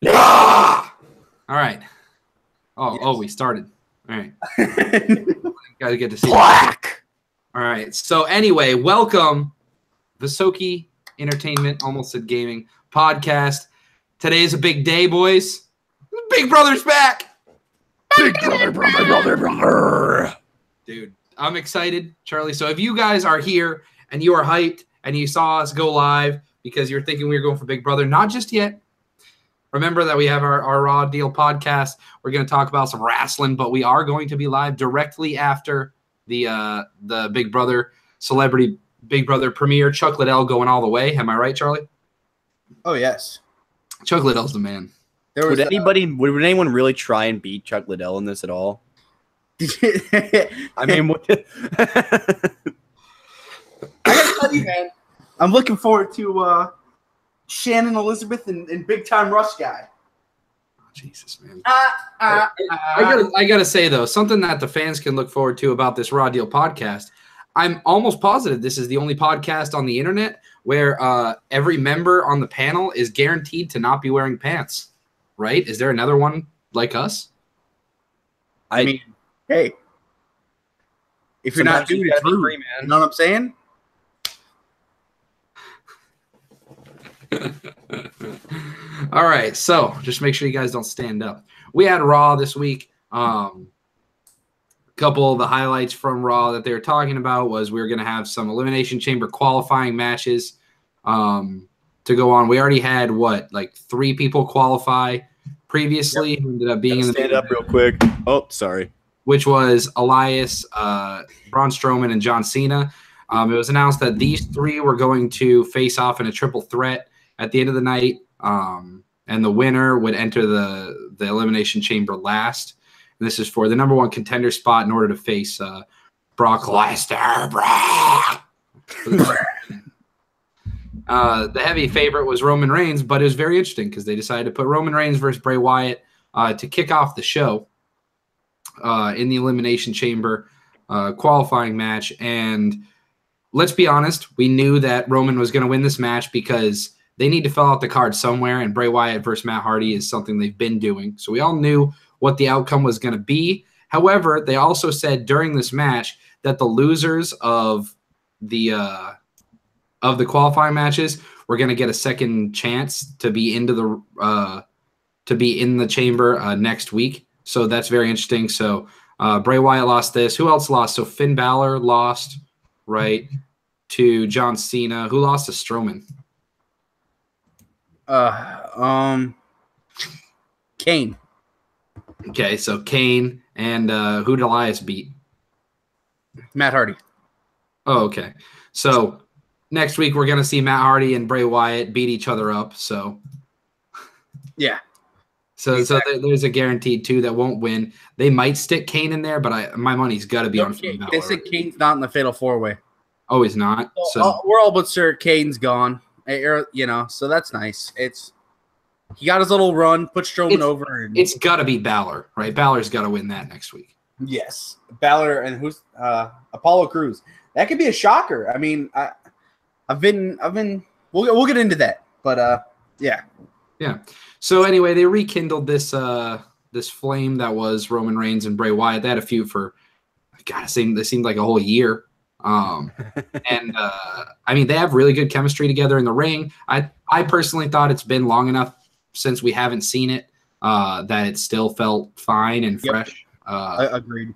Yeah! All right. Oh, we started. All right. Got to get to see Black. All right. So anyway, welcome, Visokii Entertainment, almost said gaming podcast. Today is a big day, boys. Big Brother's back. Big brother. Dude, I'm excited, Charlie. So if you guys are here and you are hyped and you saw us go live because you're thinking we were going for Big Brother, not just yet. Remember that we have our Raw Deal podcast. We're going to talk about some wrestling, but we are going to be live directly after the Big Brother Celebrity Big Brother premiere. Chuck Liddell going all the way. Am I right, Charlie? Oh, yes. Chuck Liddell's the man. Would anyone really try and beat Chuck Liddell in this at all? I mean, what? I gotta tell you, man, I'm looking forward to Shannon Elizabeth and Big Time Rush Guy. Oh, Jesus, man. I gotta say though, something that the fans can look forward to about this Raw Deal podcast. I'm almost positive this is the only podcast on the internet where every member on the panel is guaranteed to not be wearing pants. Right? Is there another one like us? I mean, hey, if you're not doing it, free, man. You know what I'm saying? All right, so just make sure you guys don't stand up. We had Raw this week. A couple of the highlights from Raw that they were talking about was we were going to have some Elimination Chamber qualifying matches to go on. We already had, like 3 people qualify previously. Yep. Who ended up being in the stand up real quick. Oh, sorry. Which was Elias, Braun Strowman, and John Cena. It was announced that these 3 were going to face off in a triple threat at the end of the night, and the winner would enter the Elimination Chamber last. And this is for the number 1 contender spot in order to face Brock Lesnar. The heavy favorite was Roman Reigns, but it was very interesting because they decided to put Roman Reigns versus Bray Wyatt to kick off the show in the Elimination Chamber qualifying match. And let's be honest, we knew that Roman was going to win this match because they need to fill out the card somewhere, and Bray Wyatt versus Matt Hardy is something they've been doing. So we all knew what the outcome was going to be. However, they also said during this match that the losers of the qualifying matches were going to get a second chance to be in the chamber next week. So that's very interesting. So Bray Wyatt lost this. Who else lost? So Finn Balor lost, right, to John Cena. Who lost to Strowman? Kane. Okay, so Kane. And who did Elias beat? Matt Hardy. Oh, okay. So next week we're going to see Matt Hardy and Bray Wyatt beat each other up. So yeah. So exactly. So there's a guaranteed 2 that won't win. They might stick Kane in there, but my money's got to be on Finn Balor. They said Kane's not in the Fatal 4-Way. Oh, he's not? So we're all but sure Kane's gone. So that's nice. He got his little run, put Strowman over. And it's got to be Balor, right? Balor's got to win that next week. Yes. Balor and who's Apollo Crews. That could be a shocker. I mean, I've been we'll get into that. But yeah. Yeah. So anyway, they rekindled this flame that was Roman Reigns and Bray Wyatt. They had a feud for they seemed like a whole year. And I mean, they have really good chemistry together in the ring. I personally thought it's been long enough since we haven't seen it that it still felt fine and fresh. I agreed.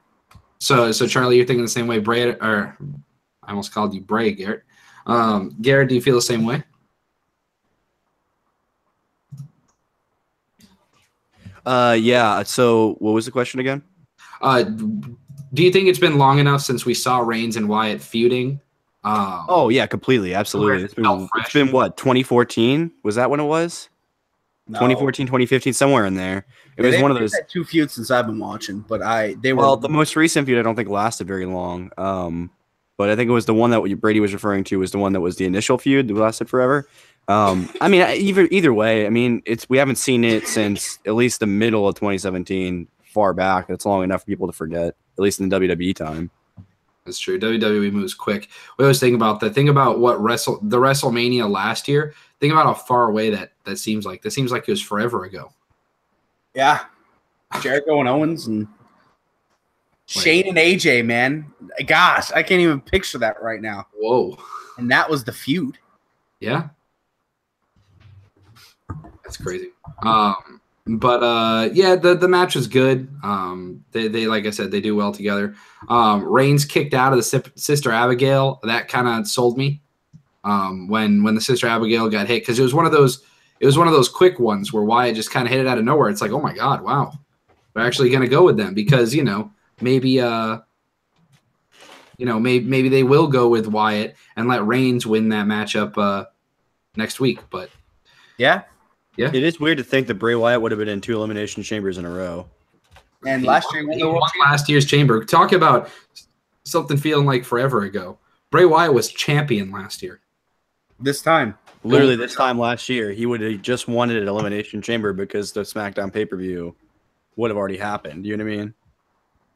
So Charlie, you're thinking the same way. Bray, or I almost called you Bray, Garrett. Garrett, do you feel the same way? Yeah. So what was the question again? Do you think it's been long enough since we saw Reigns and Wyatt feuding? Oh yeah, completely, absolutely. It's been what, 2014? Was that when it was? No. 2014, 2015, somewhere in there. It was one of those. Had 2 feuds since I've been watching, but the most recent feud I don't think lasted very long. But I think it was the one that Brady was referring to was the one that was the initial feud that lasted forever. I mean, either way, I mean, we haven't seen it since at least the middle of 2017, far back. That's long enough for people to forget, at least in the WWE time. That's true. WWE moves quick. We always think about what the WrestleMania last year. Think about how far away that seems like. That seems like it was forever ago. Yeah. Jericho and Owens and Shane and AJ, man. Gosh, I can't even picture that right now. Whoa. And that was the feud. Yeah. That's crazy. But yeah, the match was good. They like I said, they do well together. Reigns kicked out of the Sister Abigail. That kind of sold me. When the Sister Abigail got hit, because it was one of those quick ones where Wyatt just kind of hit it out of nowhere. It's like, oh my God, wow, we're actually gonna go with them because maybe maybe they will go with Wyatt and let Reigns win that matchup next week. But yeah, it is weird to think that Bray Wyatt would have been in 2 elimination chambers in a row. And last year he won last year's chamber. Talk about something feeling like forever ago. Bray Wyatt was champion last year. This time. Literally this time last year, he would have just won it at Elimination Chamber because the SmackDown pay-per-view would have already happened. You know what I mean?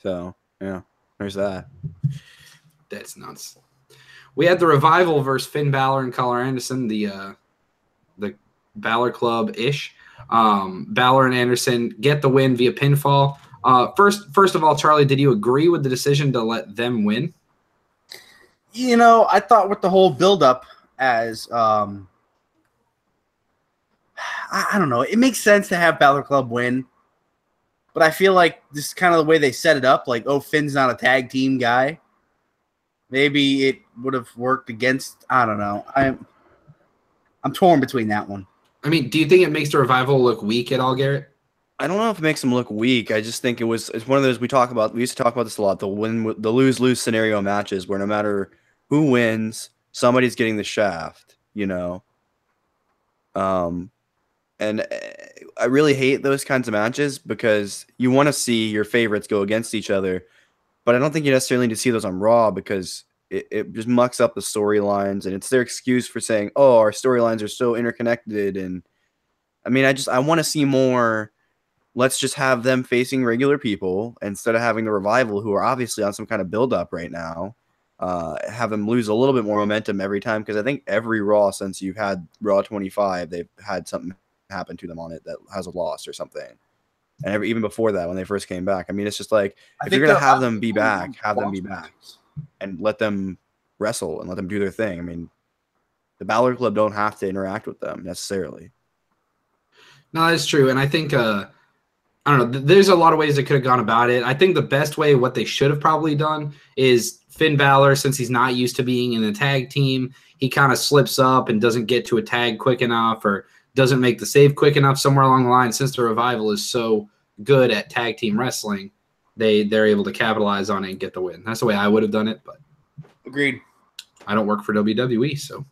So, yeah, there's that. That's nuts. We had the Revival versus Finn Balor and Carl Anderson, the Balor Club-ish. Balor and Anderson get the win via pinfall. First of all, Charlie, did you agree with the decision to let them win? I thought with the whole build-up as I don't know, it makes sense to have Balor Club win, but I feel like this is kind of the way they set it up. Like, oh, Finn's not a tag team guy. Maybe it would have worked against. I don't know. I'm torn between that one. I mean, do you think it makes the Revival look weak at all, Garrett? I don't know if it makes them look weak. I just think it's one of those we used to talk about this a lot. The lose-lose scenario matches where no matter who wins, somebody's getting the shaft, And I really hate those kinds of matches because you want to see your favorites go against each other, but I don't think you necessarily need to see those on Raw because it just mucks up the storylines, and it's their excuse for saying, oh, our storylines are so interconnected. And I mean, I want to see more. Let's just have them facing regular people instead of having the Revival, who are obviously on some kind of build-up right now. Have them lose a little bit more momentum every time, because I think every Raw since you've had Raw 25, they've had something happen to them on it that has a loss or something. And even before that, when they first came back, I mean, it's just like, if you're going to have them be back, have them be back and let them wrestle and let them do their thing. I mean, the Balor Club don't have to interact with them necessarily. No, that's true. And I think, I don't know, there's a lot of ways they could have gone about it. I think the best way, what they should have probably done, is Finn Balor, since he's not used to being in a tag team, he kind of slips up and doesn't get to a tag quick enough or doesn't make the save quick enough somewhere along the line. Since the Revival is so good at tag team wrestling, they're able to capitalize on it and get the win. That's the way I would have done it, but agreed. I don't work for WWE, so.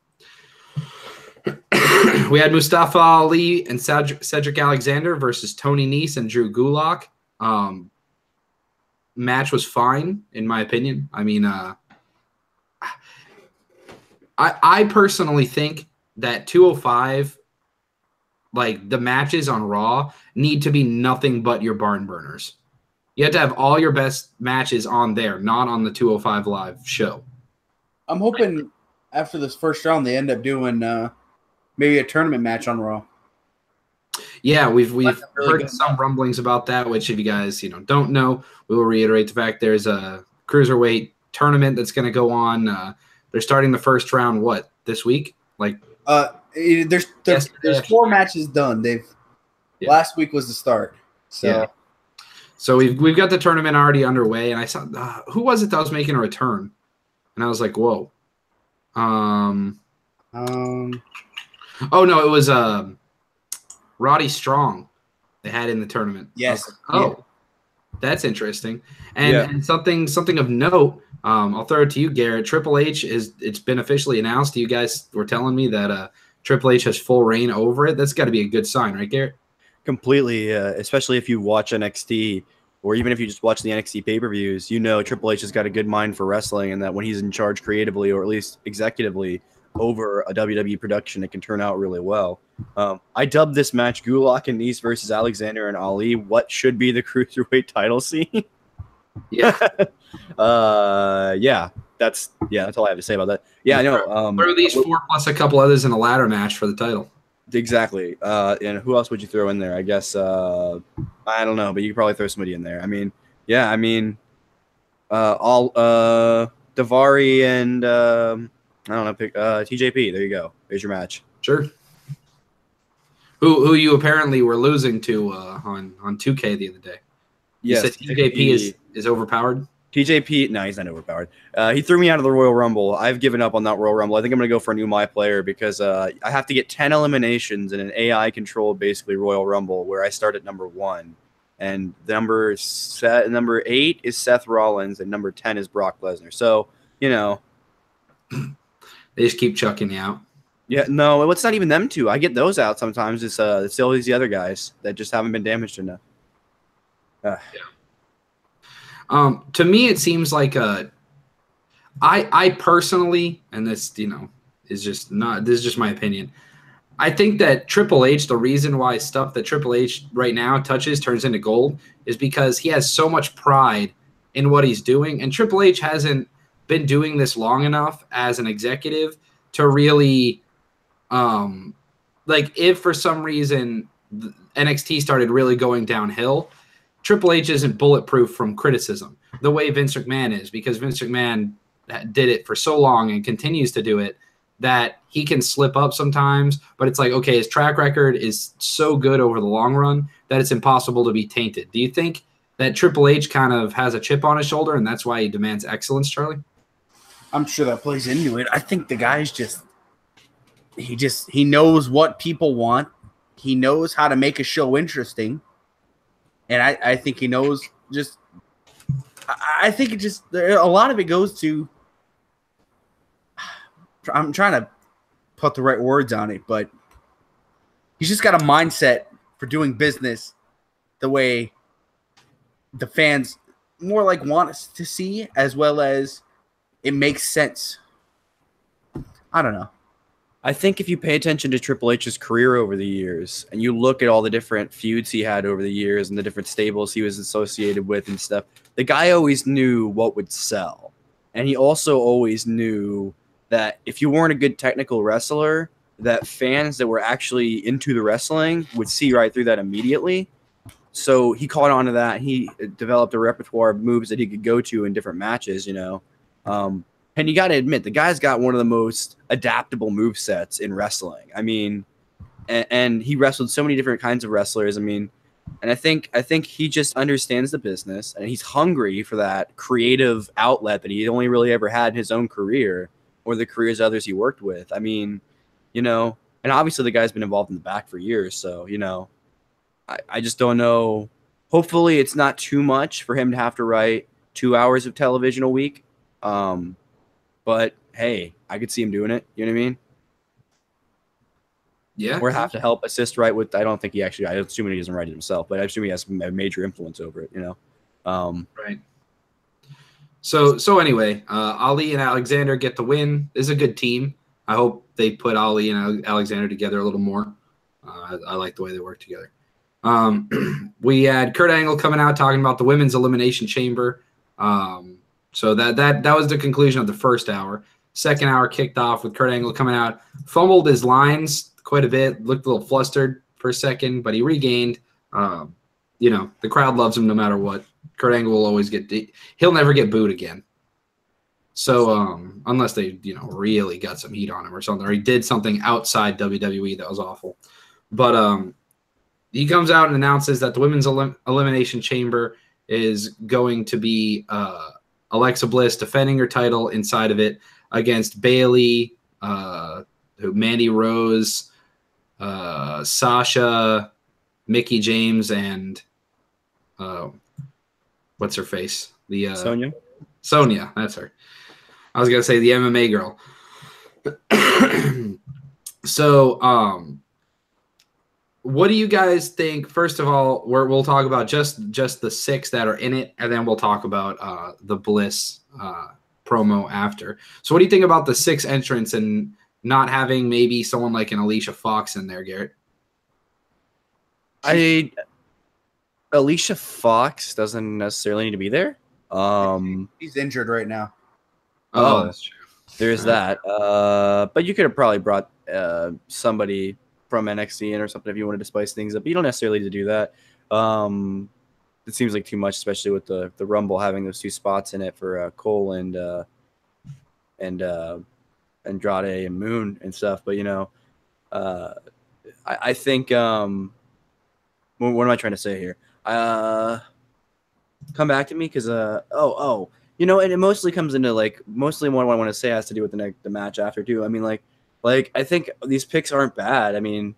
We had Mustafa Ali and Cedric Alexander versus Tony Nese and Drew Gulak. Match was fine, in my opinion. I mean, I personally think that 205, like the matches on Raw, need to be nothing but your barn burners. You have to have all your best matches on there, not on the 205 Live show. I'm hoping after this first round they end up doing maybe a tournament match on Raw. Yeah, we've heard some rumblings about that, which if you guys don't know, we will reiterate the fact there's a cruiserweight tournament that's going to go on. They're starting the first round this week? There's 4 matches done. Last week was the start. So we've got the tournament already underway, and I saw who was it that was making a return, and I was like, whoa. Oh no, it was Roddy Strong they had in the tournament. Yes. That's interesting. And something of note, I'll throw it to you, Garrett. Triple H it's been officially announced. You guys were telling me that Triple H has full reign over it. That's got to be a good sign, right, Garrett? Completely, especially if you watch NXT or even if you just watch the NXT pay-per-views, Triple H has got a good mind for wrestling, and that when he's in charge creatively or at least executively over a WWE production, it can turn out really well. I dubbed this match Gulak and Nese versus Alexander and Ali. What should be the cruiserweight title scene? Yeah. Yeah. that's all I have to say about that. Yeah, I know. Or at least 4 plus a couple others in a ladder match for the title. Exactly. And who else would you throw in there? I guess I don't know, but you could probably throw somebody in there. I mean, yeah, I mean, all Davari and I don't know, pick TJP. There you go. There's your match. Sure. Who you apparently were losing to on 2K the other day. You said TJP is overpowered? TJP, no, he's not overpowered. He threw me out of the Royal Rumble. I've given up on that Royal Rumble. I think I'm going to go for a new My Player because I have to get 10 eliminations in an AI-controlled, basically, Royal Rumble where I start at number 1. And number 8 is Seth Rollins, and number 10 is Brock Lesnar. So, you know. They just keep chucking you out. Yeah, no, it's not even them two. I get those out sometimes. It's all these other guys that just haven't been damaged enough. Yeah. To me, it seems like I personally, and this, is just not, this is just my opinion. I think that Triple H, the reason why stuff that Triple H right now touches turns into gold is because he has so much pride in what he's doing. And Triple H hasn't been doing this long enough as an executive to really, like, if for some reason NXT started really going downhill, Triple H isn't bulletproof from criticism the way Vince McMahon is, because Vince McMahon did it for so long and continues to do it that he can slip up sometimes. But it's like, okay, his track record is so good over the long run that it's impossible to be tainted. Do you think that Triple H kind of has a chip on his shoulder and that's why he demands excellence, Charlie? I'm sure that plays into it. I think the guy's he knows what people want. He knows how to make a show interesting. And I think he knows I think it just, a lot of it goes to, I'm trying to put the right words on it, but he's just got a mindset for doing business the way the fans more like want us to see, as well as it makes sense. I don't know. I think if you pay attention to Triple H's career over the years and you look at all the different feuds he had over the years and the different stables he was associated with and stuff, the guy always knew what would sell. And he also always knew that if you weren't a good technical wrestler, that fans that were actually into the wrestling would see right through that immediately. So he caught on to that. He developed a repertoire of moves that he could go to in different matches, And you got to admit, the guy's got one of the most adaptable movesets in wrestling. I mean, and he wrestled so many different kinds of wrestlers. I mean, and I think he just understands the business, and he's hungry for that creative outlet that he only really ever had in his own career or the careers of others he worked with. I mean, and obviously the guy's been involved in the back for years. So, I just don't know. Hopefully it's not too much for him to have to write 2 hours of television a week. But hey, I could see him doing it. You know what I mean? Yeah. Or have to help assist write with. I don't think I assume he doesn't write it himself, but I assume he has a major influence over it. Right. So anyway, Ali and Alexander get the win. This is a good team. I hope they put Ali and Alexander together a little more. I like the way they work together. We had Kurt Angle coming out talking about the women's elimination chamber. So that was the conclusion of the first hour. Second hour kicked off with Kurt Angle coming out, fumbled his lines quite a bit, looked a little flustered for a second, but he regained. The crowd loves him no matter what. Kurt Angle will always he'll never get booed again. So unless they really got some heat on him or something, or he did something outside WWE that was awful. But he comes out and announces that the women's elimination chamber is going to be Alexa Bliss defending her title inside of it against Bayley, Mandy Rose, Sasha, Mickie James, and what's her face? Sonya, that's her. I was gonna say the MMA girl. So, what do you guys think? First of all, we'll talk about just the 6 that are in it, and then we'll talk about the Bliss promo after. So what do you think about the 6 entrants and not having maybe someone like an Alicia Fox in there, Garrett? Alicia Fox doesn't necessarily need to be there. He's injured right now. Oh, that's true. There's that. But you could have probably brought somebody from NXT in or something if you wanted to spice things up. But you don't necessarily need to do that. It seems like too much, especially with the Rumble having those 2 spots in it for Cole and Andrade and Moon and stuff. But I think what am I trying to say here? Come back to me because and it mostly comes into mostly what I want to say has to do with the match after too. I mean like I think these picks aren't bad. I mean,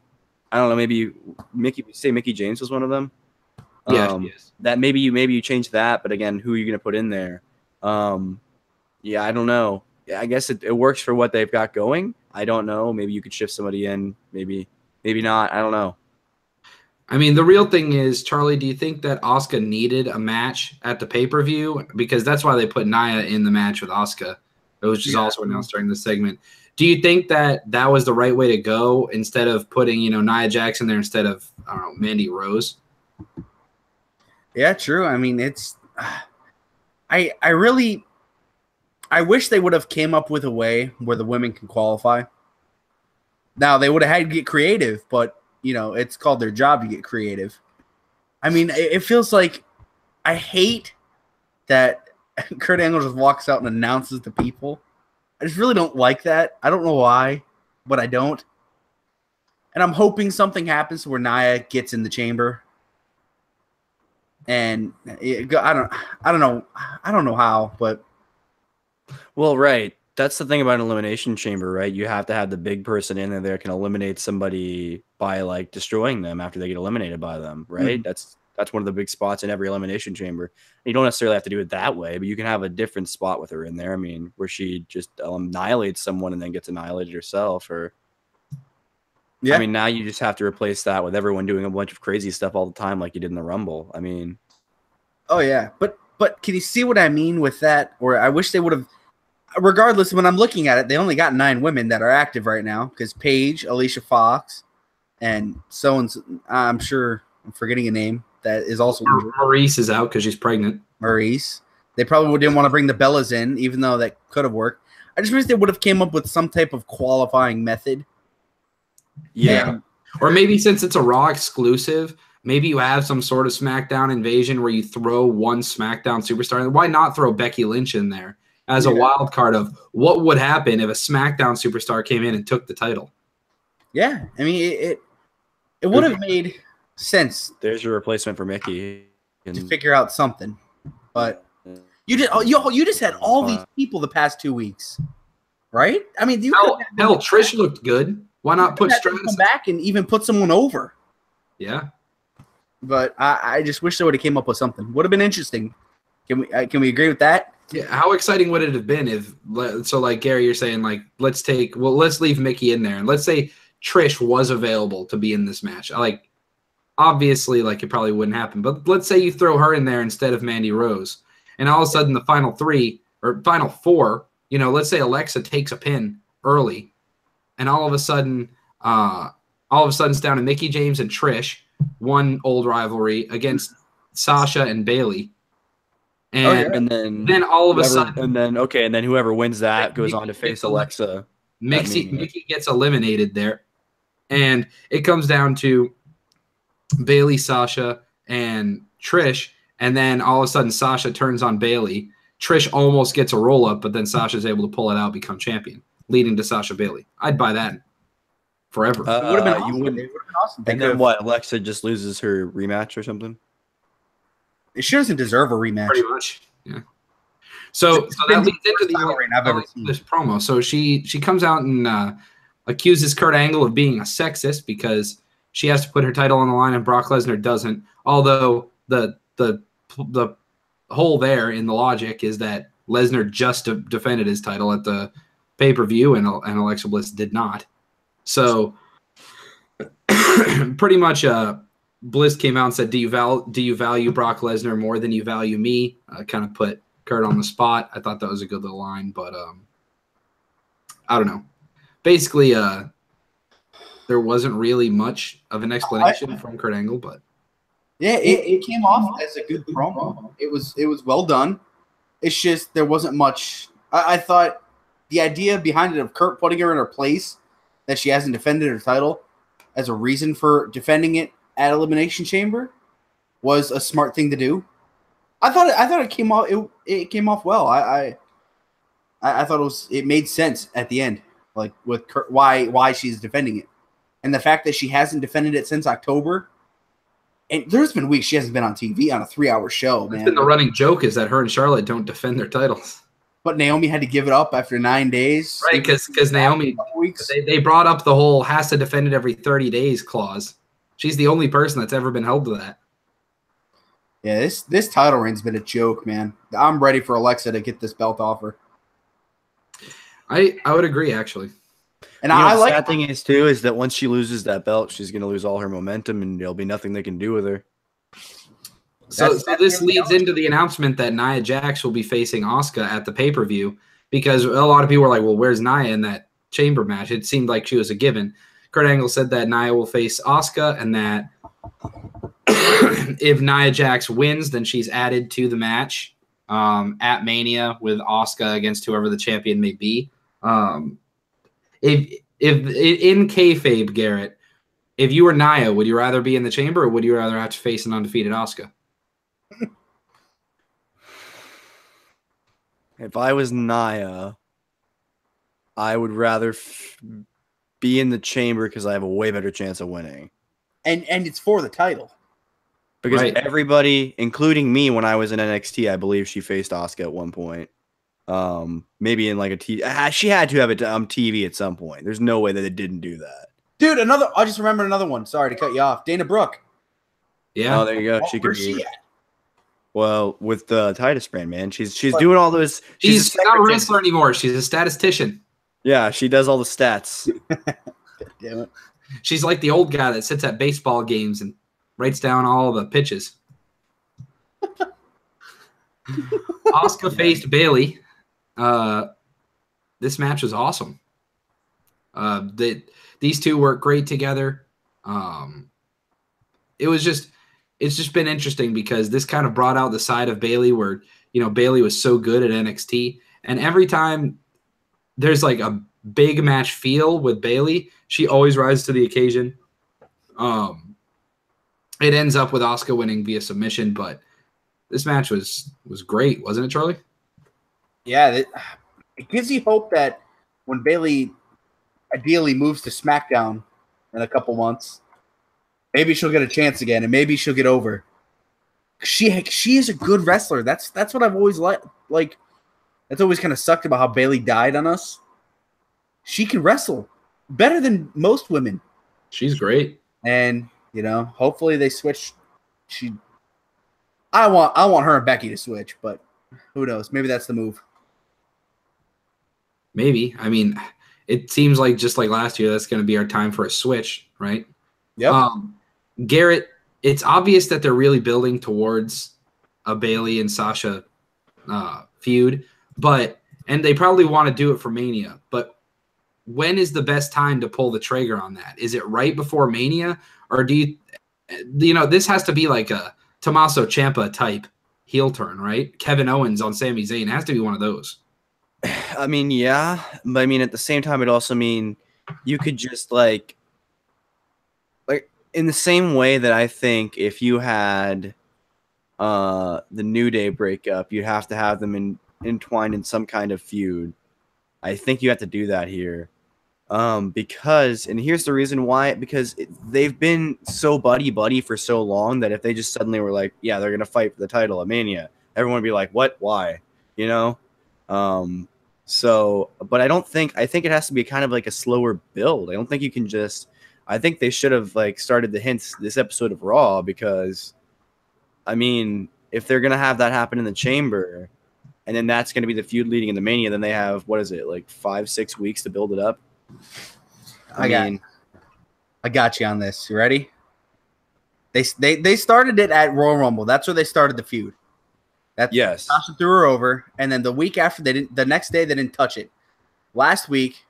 I don't know, maybe Mickie James was one of them. Yeah, she is. That maybe you change that, but again, who are you going to put in there? Yeah, I don't know. Yeah, I guess it works for what they've got going. I don't know. Maybe you could shift somebody in. Maybe not. I don't know. I mean, the real thing is, Charlie, do you think that Asuka needed a match at the pay-per-view? Because that's why they put Nia in the match with Asuka, which is also announced during the segment. Do you think that was the right way to go instead of putting, Nia Jax there instead of, I don't know, Mandy Rose? Yeah, true. I mean, it's I wish they would have came up with a way where the women can qualify. Now, they would have had to get creative, but it's called their job to get creative. I mean, it feels like I hate that Kurt Angle just walks out and announces to people. I just really don't like that. I don't know why, but I don't. And I'm hoping something happens where Nia gets in the chamber. And I don't know how, but well, right. That's the thing about an elimination chamber, right? You have to have the big person in there that can eliminate somebody by destroying them after they get eliminated by them, right? Mm-hmm. That's one of the big spots in every elimination chamber. You don't necessarily have to do it that way, but you can have a different spot with her in there. I mean, where she just annihilates someone and then gets annihilated herself, or yeah. I mean, now you just have to replace that with everyone doing a bunch of crazy stuff all the time, like you did in the Rumble. I mean, oh yeah, but can you see what I mean with that? Or I wish they would have. Regardless, when I'm looking at it, they only got 9 women that are active right now because Paige, Alicia Fox, and I'm sure I'm forgetting a name that is also Maurice is out because she's pregnant. Maurice. They probably didn't want to bring the Bellas in, even though that could have worked. I just wish they would have came up with some type of qualifying method. Yeah. Or maybe since it's a Raw exclusive, maybe you have some sort of SmackDown invasion where you throw one SmackDown superstar. Why not throw Becky Lynch in there as a wild card of what would happen if a SmackDown superstar came in and took the title? Yeah, I mean, it would have made sense. There's your replacement for Mickie. To figure out something. But you just had all these people the past 2 weeks, right? I mean, hell, Trish looked good. Why not put Stratus come back and even put someone over? Yeah. But I just wish they would have came up with something. Would have been interesting. Can we agree with that? Yeah, how exciting would it have been if like Gary, you're saying let's leave Mickie in there and let's say Trish was available to be in this match. Obviously it probably wouldn't happen, but let's say you throw her in there instead of Mandy Rose, and all of a sudden the final 3 or final 4, let's say Alexa takes a pin early, and all of a sudden it's down to Mickie James and Trish, one old rivalry against Sasha and Bayley. And then all of a sudden, and then whoever wins that goes on to face Alexa. Mickie gets eliminated there, and it comes down to Bayley, Sasha, and Trish, and then all of a sudden Sasha turns on Bayley. Trish almost gets a roll up, but then Sasha's able to pull it out, become champion, leading to Sasha Bayley. I'd buy that forever. It would have been awesome. It would have been awesome. And then what? Alexa just loses her rematch or something? She doesn't deserve a rematch. Pretty much, yeah. So that leads into this promo. So she comes out and accuses Kurt Angle of being a sexist because she has to put her title on the line and Brock Lesnar doesn't. Although the hole there in the logic is that Lesnar just defended his title at the pay-per-view and Alexa Bliss did not. So pretty much Bliss came out and said, do you value Brock Lesnar more than you value me? Kind of put Kurt on the spot. I thought that was a good little line, but I don't know. Basically, there wasn't really much of an explanation from Kurt Angle, but yeah, it came off as a good promo. It was well done. It's just there wasn't much I thought the idea behind it of Kurt putting her in her place, that she hasn't defended her title, as a reason for defending it at Elimination Chamber, was a smart thing to do. I thought it came off. It came off well. I thought it made sense at the end, like with Kurt, why she's defending it, and the fact that she hasn't defended it since October. And there's been weeks she hasn't been on TV on a 3-hour show. That's man. been the running joke, is that her and Charlotte don't defend their titles. But Naomi had to give it up after 9 days. Right, because Naomi, they brought up the whole has to defend it every 30 days clause. She's the only person that's ever been held to that. Yeah, this title reign's been a joke, man. I'm ready for Alexa to get this belt off her. I would agree, actually. And You know, I the like sad thing is too is that once she loses that belt, she's gonna lose all her momentum, and there'll be nothing they can do with her. So this leads into the announcement that Nia Jax will be facing Asuka at the pay-per-view, because a lot of people were like, well, where's Nia in that chamber match? It seemed like she was a given. Kurt Angle said that Nia will face Asuka, and that if Nia Jax wins, then she's added to the match at Mania with Asuka against whoever the champion may be. If in kayfabe, Garrett, if you were Nia, would you rather be in the chamber, or would you rather have to face an undefeated Asuka? If I was Nia, I would rather be in the chamber because I have a way better chance of winning. and it's for the title. Because Right. everybody, including me, when I was in NXT, I believe she faced Asuka at one point. Maybe in like a TV. She had to have it on TV at some point. There's no way that it didn't do that. Dude, I just remembered another one. Sorry to cut you off. Dana Brooke. Yeah. Oh, there you go. She could Where's be. she at? Well, with the Titus brand, man, she's Like, doing all those. She's a not a secretary. wrestler anymore. She's a statistician. Yeah, she does all the stats. Damn it. She's like the old guy that sits at baseball games and writes down all the pitches. Asuka faced Bailey. This match was awesome. These two work great together. It's just been interesting because this kind of brought out the side of Bailey where, Bailey was so good at NXT, and every time there's like a big match feel with Bailey, she always rises to the occasion. It ends up with Asuka winning via submission, but this match was great, wasn't it, Charlie? Yeah, it gives you hope that when Bailey ideally moves to SmackDown in a couple months, maybe she'll get a chance again, and maybe she'll get over. She is a good wrestler. That's what I've always like. That's always kind of sucked about how Bailey died on us. She can wrestle better than most women, She's great. and hopefully they switch. I want her and Becky to switch, but who knows? Maybe that's the move. Maybe. I mean, it seems like just like last year, that's going to be our time for a switch, right? Yep. Garrett, it's obvious that they're really building towards a Bailey and Sasha feud, and they probably want to do it for Mania. But when is the best time to pull the trigger on that? Is it right before Mania, or do this has to be like a Tommaso Ciampa type heel turn, right? Kevin Owens on Sami Zayn. It has to be one of those. I mean, yeah, but I mean at the same time, it also mean you could just like in the same way that I think if you had the New Day breakup, you'd have to have them entwined in some kind of feud. I think you have to do that here. Because, and here's the reason why, because they've been so buddy for so long that if they just suddenly were like, yeah, they're going to fight for the title at Mania, everyone would be like, what, why, So, but I think it has to be kind of like a slower build. I don't think you can I think they should have like started the hints this episode of Raw, because I mean, if they're going to have that happen in the chamber and then that's going to be the feud leading in the Mania, then they have, what is it, like 5-6 weeks to build it up. I got you on this. You ready? They started it at Royal Rumble. That's where they started the feud. Yes. Sasha threw her over, and then the week after the next day they didn't touch it. Last week,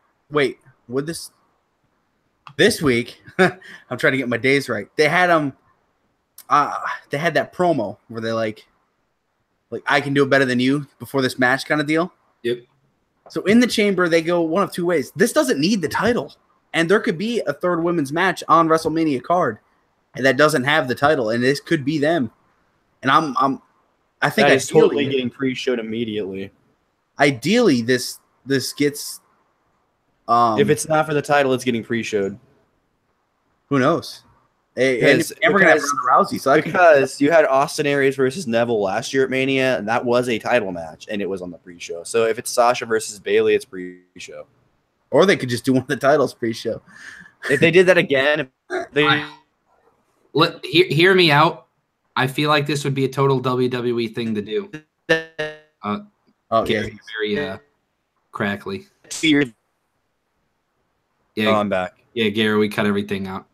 this week, I'm trying to get my days right. They had they had that promo where they like I can do it better than you before this match kind of deal. Yep. So in the chamber, they go one of two ways. This doesn't need the title, and there could be a third women's match on WrestleMania card, and that doesn't have the title, and this could be them. And I think that is totally getting pre-showed immediately. Ideally, this gets. If it's not for the title, it's getting pre-showed. Who knows? And we're gonna have Ronda Rousey, so because you had Austin Aries versus Neville last year at Mania, and that was a title match, and it was on the pre-show. So if it's Sasha versus Bayley, it's pre-show. Or they could just do one of the titles pre-show. If they did that again, hear me out. I feel like this would be a total WWE thing to do. Gary, very crackly. 2 years. Yeah, I'm back. Yeah, Gary, we cut everything out.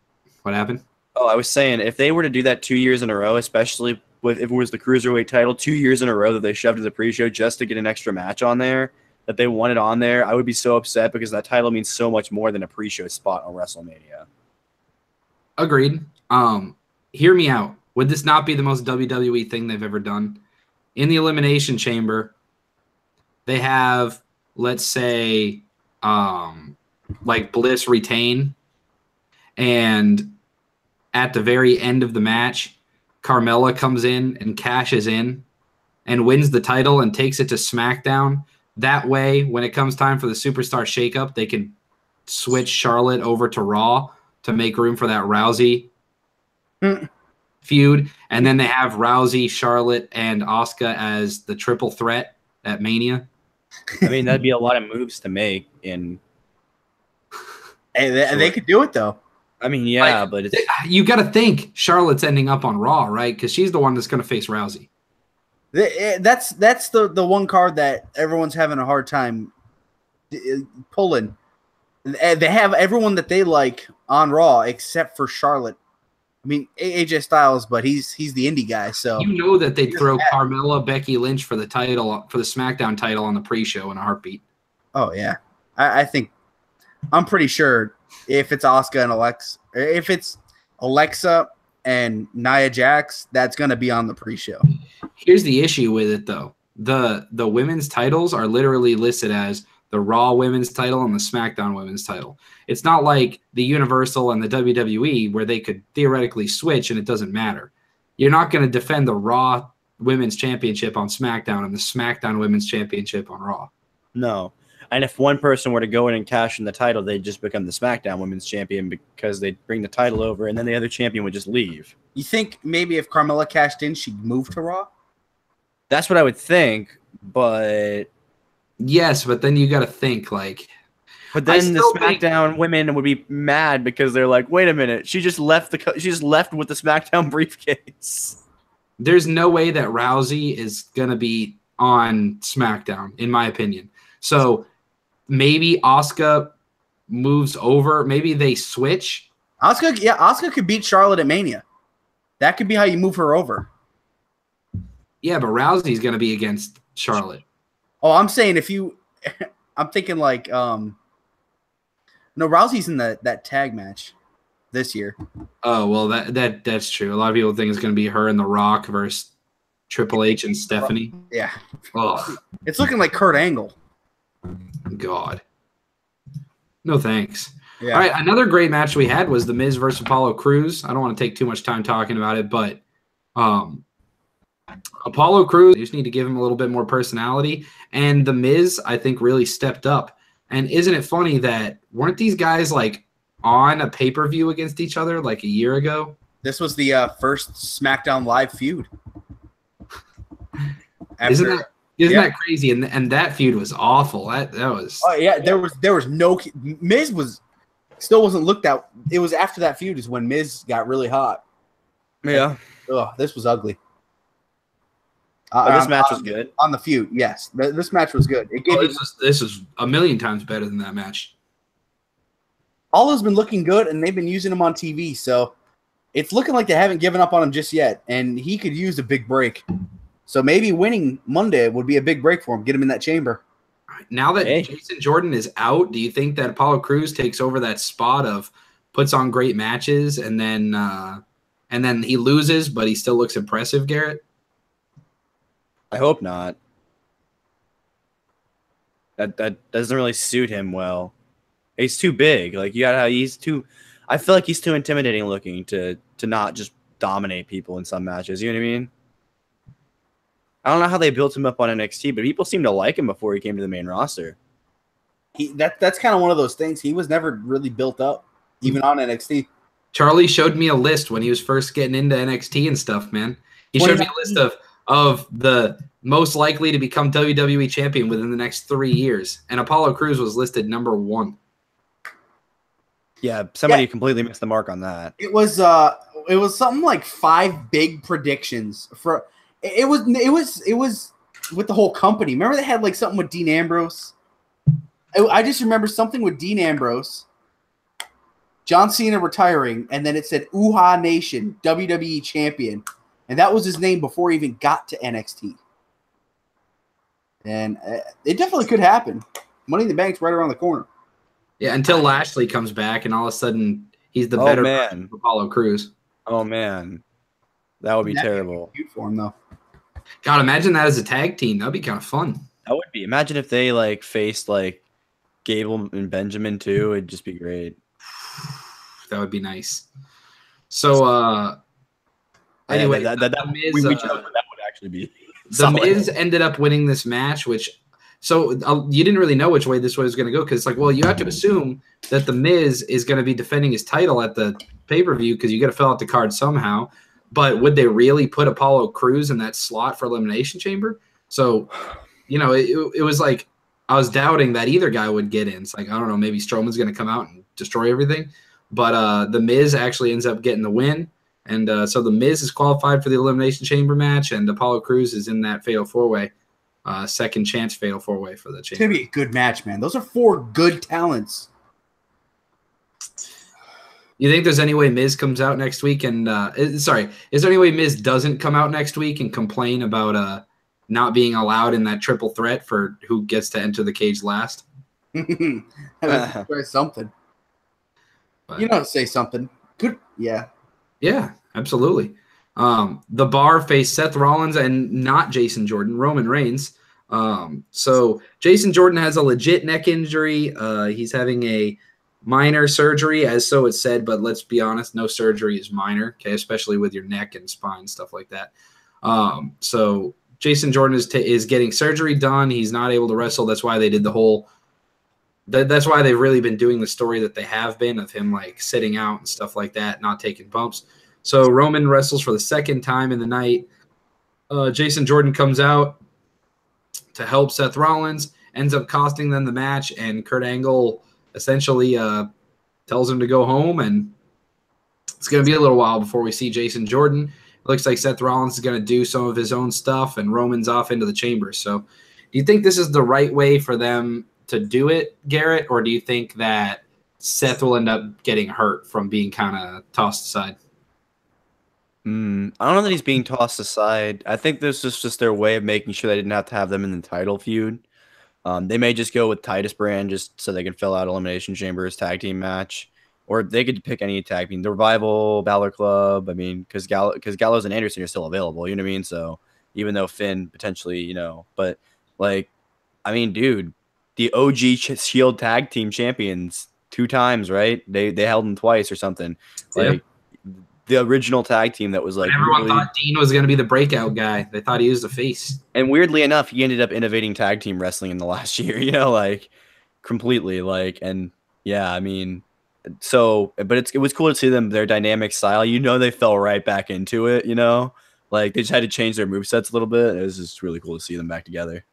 What happened? Oh, I was saying, if they were to do that 2 years in a row, especially if it was the Cruiserweight title, 2 years in a row that they shoved as a pre-show just to get an extra match on there, that they wanted on there, I would be so upset because that title means so much more than a pre-show spot on WrestleMania. Agreed. Hear me out. Would this not be the most WWE thing they've ever done? In the Elimination Chamber, they have, let's say, like Bliss retain, and at the very end of the match, Carmella comes in and cashes in and wins the title and takes it to SmackDown. That way, when it comes time for the Superstar Shakeup, they can switch Charlotte over to Raw to make room for that Rousey feud. And then they have Rousey, Charlotte, and Asuka as the triple threat at Mania. I mean, that'd be a lot of moves to make. And they could do it, though. I mean, yeah, but it's, you got to think Charlotte's ending up on Raw, right? Because she's the one that's going to face Rousey. That's the one card that everyone's having a hard time pulling. They have everyone that they like on Raw except for Charlotte. I mean, AJ Styles, but he's the indie guy. So you know that they'd throw Carmella, Becky Lynch for the title, for the SmackDown title on the pre-show in a heartbeat. Oh yeah, I'm pretty sure if it's Asuka and Alexa and Nia Jax, that's going to be on the pre-show. Here's the issue with it, though. The women's titles are literally listed as the Raw women's title and the SmackDown women's title. It's not like the Universal and the WWE where they could theoretically switch and it doesn't matter. You're not going to defend the Raw women's championship on SmackDown and the SmackDown women's championship on Raw. No. And if one person were to go in and cash in the title, they'd just become the SmackDown Women's Champion because they'd bring the title over, and then the other champion would just leave. You think maybe if Carmella cashed in, she'd move to Raw? That's what I would think, but... Yes, but then you got to think, like... But then the SmackDown women would be mad because they're like, wait a minute, she just left with the SmackDown briefcase. There's no way that Rousey is going to be on SmackDown, in my opinion. So... maybe Asuka moves over. Maybe they switch. Asuka could beat Charlotte at Mania. That could be how you move her over. Yeah, but Rousey's going to be against Charlotte. Oh, I'm saying I'm thinking like, no, Rousey's in that tag match this year. Oh, well, that's true. A lot of people think it's going to be her and The Rock versus Triple H and Stephanie. Yeah. Oh, it's looking like Kurt Angle. God. No thanks. Yeah. All right, another great match we had was The Miz versus Apollo Crews. I don't want to take too much time talking about it, but Apollo Crews, you just need to give him a little bit more personality. And The Miz, I think, really stepped up. And isn't it funny that weren't these guys like on a pay-per-view against each other like a year ago? This was the first SmackDown Live feud. Isn't that crazy? And that feud was awful. That was. Oh yeah, there was no Miz still wasn't looked at. It was after that feud is when Miz got really hot. Yeah. This was ugly. This match was good on the feud. Yes, this match was good. It gave this is a million times better than that match. All has been looking good, and they've been using him on TV, so it's looking like they haven't given up on him just yet. And he could use a big break. So maybe winning Monday would be a big break for him. Get him in that chamber. Now that Jason Jordan is out, do you think that Apollo Crews takes over that spot of puts on great matches and then he loses, but he still looks impressive, Garrett? I hope not. that doesn't really suit him well. He's too big. Like he's too. I feel like he's too intimidating looking to not just dominate people in some matches. You know what I mean? I don't know how they built him up on NXT, but people seem to like him before he came to the main roster. That's kind of one of those things. He was never really built up, even on NXT. Charlie showed me a list when he was first getting into NXT and stuff, man. He showed me a list of the most likely to become WWE champion within the next 3 years, and Apollo Crews was listed number 1. Yeah, somebody completely missed the mark on that. It was something like 5 big predictions for. It was with the whole company. Remember they had like something with Dean Ambrose. I just remember something with Dean Ambrose, John Cena retiring, and then it said Uha Nation WWE champion, and that was his name before he even got to NXT. And it definitely could happen. Money in the Bank's right around the corner. Yeah, until Lashley comes back, and all of a sudden he's the better man of Apollo Crews. Oh man, that would be terrible. Cute for him though. God, imagine that as a tag team. That'd be kind of fun. That would be. Imagine if they like faced like Gable and Benjamin too. It'd just be great. That would be nice. So, anyway, that would actually be. The Miz ended up winning this match, which you didn't really know which way this was going to go because it's like, well, you have to assume that the Miz is going to be defending his title at the pay-per-view because you got to fill out the card somehow. But would they really put Apollo Crews in that slot for Elimination Chamber? So, it was like I was doubting that either guy would get in. It's like, I don't know, maybe Strowman's going to come out and destroy everything. But the Miz actually ends up getting the win. And so the Miz is qualified for the Elimination Chamber match, and Apollo Crews is in that Fatal 4-Way, second chance Fatal 4-Way for the Chamber. It's going to be a good match, man. Those are 4 good talents. You think there's any way Miz comes out next week and is there any way Miz doesn't come out next week and complain about not being allowed in that triple threat for who gets to enter the cage last? Try something. But, say something. Good. Yeah. Yeah, absolutely. The Bar faced Seth Rollins and not Jason Jordan, Roman Reigns. So Jason Jordan has a legit neck injury. He's having a minor surgery, as so it's said, but let's be honest, no surgery is minor, okay, especially with your neck and spine, stuff like that. So Jason Jordan is getting surgery done. He's not able to wrestle. That's why they did the whole that's why they've really been doing the story that they have been of him like sitting out and stuff like that, not taking bumps. So Roman wrestles for the second time in the night. Jason Jordan comes out to help Seth Rollins, ends up costing them the match, and Kurt Angle essentially tells him to go home, and it's going to be a little while before we see Jason Jordan. It looks like Seth Rollins is going to do some of his own stuff, and Roman's off into the chamber. So do you think this is the right way for them to do it, Garrett, or do you think that Seth will end up getting hurt from being kind of tossed aside? I don't know that he's being tossed aside. I think this is just their way of making sure they didn't have to have them in the title feud. They may just go with Titus Brand just so they can fill out Elimination Chamber's tag team match. Or they could pick any tag team. The Revival, Balor Club. I mean, because Gallows and Anderson are still available. You know what I mean? So even though Finn potentially, but like, I mean, dude, the OG Shield tag team champions 2 times, right? They held them twice or something. Like the original tag team that was like. Everyone thought Dean was going to be the breakout guy. They thought he was the face. And weirdly enough, he ended up innovating tag team wrestling in the last year. Like completely. And yeah, I mean. So, but it was cool to see their dynamic style. They fell right back into it, Like, they just had to change their movesets a little bit. It was just really cool to see them back together.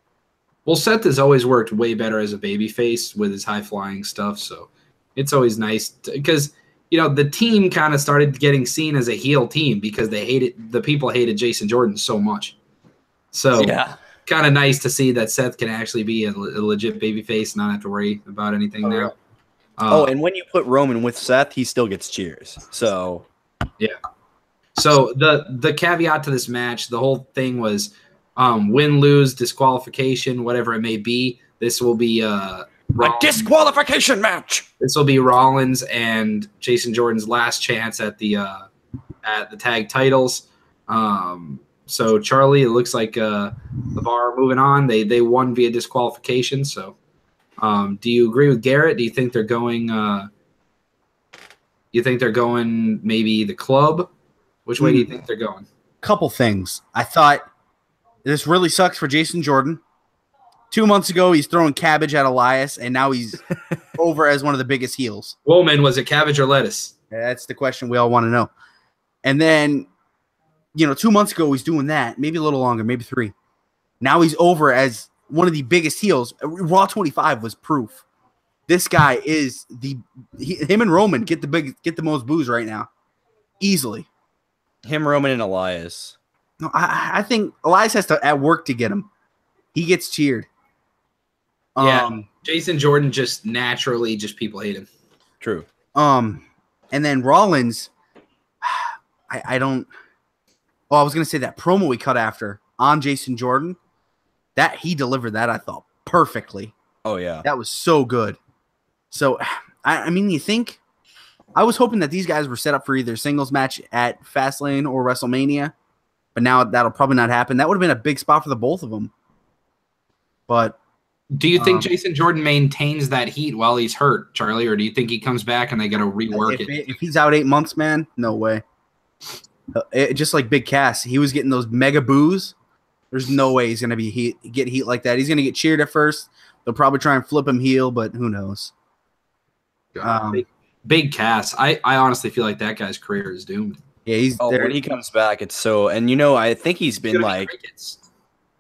Well, Seth has always worked way better as a babyface with his high-flying stuff, so it's always nice because, the team kind of started getting seen as a heel team because the people hated Jason Jordan so much. So, yeah. Kind of nice to see that Seth can actually be a legit babyface and not have to worry about anything now. And when you put Roman with Seth, he still gets cheers. So, yeah. So the caveat to this match, the whole thing was win, lose, disqualification, whatever it may be. This will be a disqualification match. This will be Rollins and Jason Jordan's last chance at the tag titles. So Charlie, it looks like the Bar moving on. They won via disqualification. So Do you agree with Garrett? Do you think they're going? You think they're going maybe the club? Which way do you think they're going? Couple things. I thought this really sucks for Jason Jordan. 2 months ago, he's throwing cabbage at Elias, and now he's over as one of the biggest heels. Woman, was it cabbage or lettuce? That's the question we all want to know. And then, 2 months ago, he's doing that. Maybe a little longer, maybe 3. Now he's over as one of the biggest heels. Raw 25 was proof. This guy is him and Roman get the most boos right now, easily. Him, Roman, and Elias. No, I think Elias has to at work to get him. He gets cheered. Yeah, Jason Jordan just naturally people hate him. True. And then Rollins, I don't. Oh, I was gonna say that promo we cut after on Jason Jordan, that he delivered that I thought perfectly. Oh yeah, that was so good. So, I mean, you think I was hoping that these guys were set up for either singles match at Fastlane or WrestleMania, but now that'll probably not happen. That would have been a big spot for the both of them. But do you think Jason Jordan maintains that heat while he's hurt, Charlie, or do you think he comes back and they got to rework it? If he's out 8 months, man, no way. Just like Big Cass, he was getting those mega boos. There's no way he's gonna get heat like that. He's gonna get cheered at first. They'll probably try and flip him heel, but who knows? Big Cass. I honestly feel like that guy's career is doomed. Yeah, he's there. When he comes back, it's so. And I think he's been like.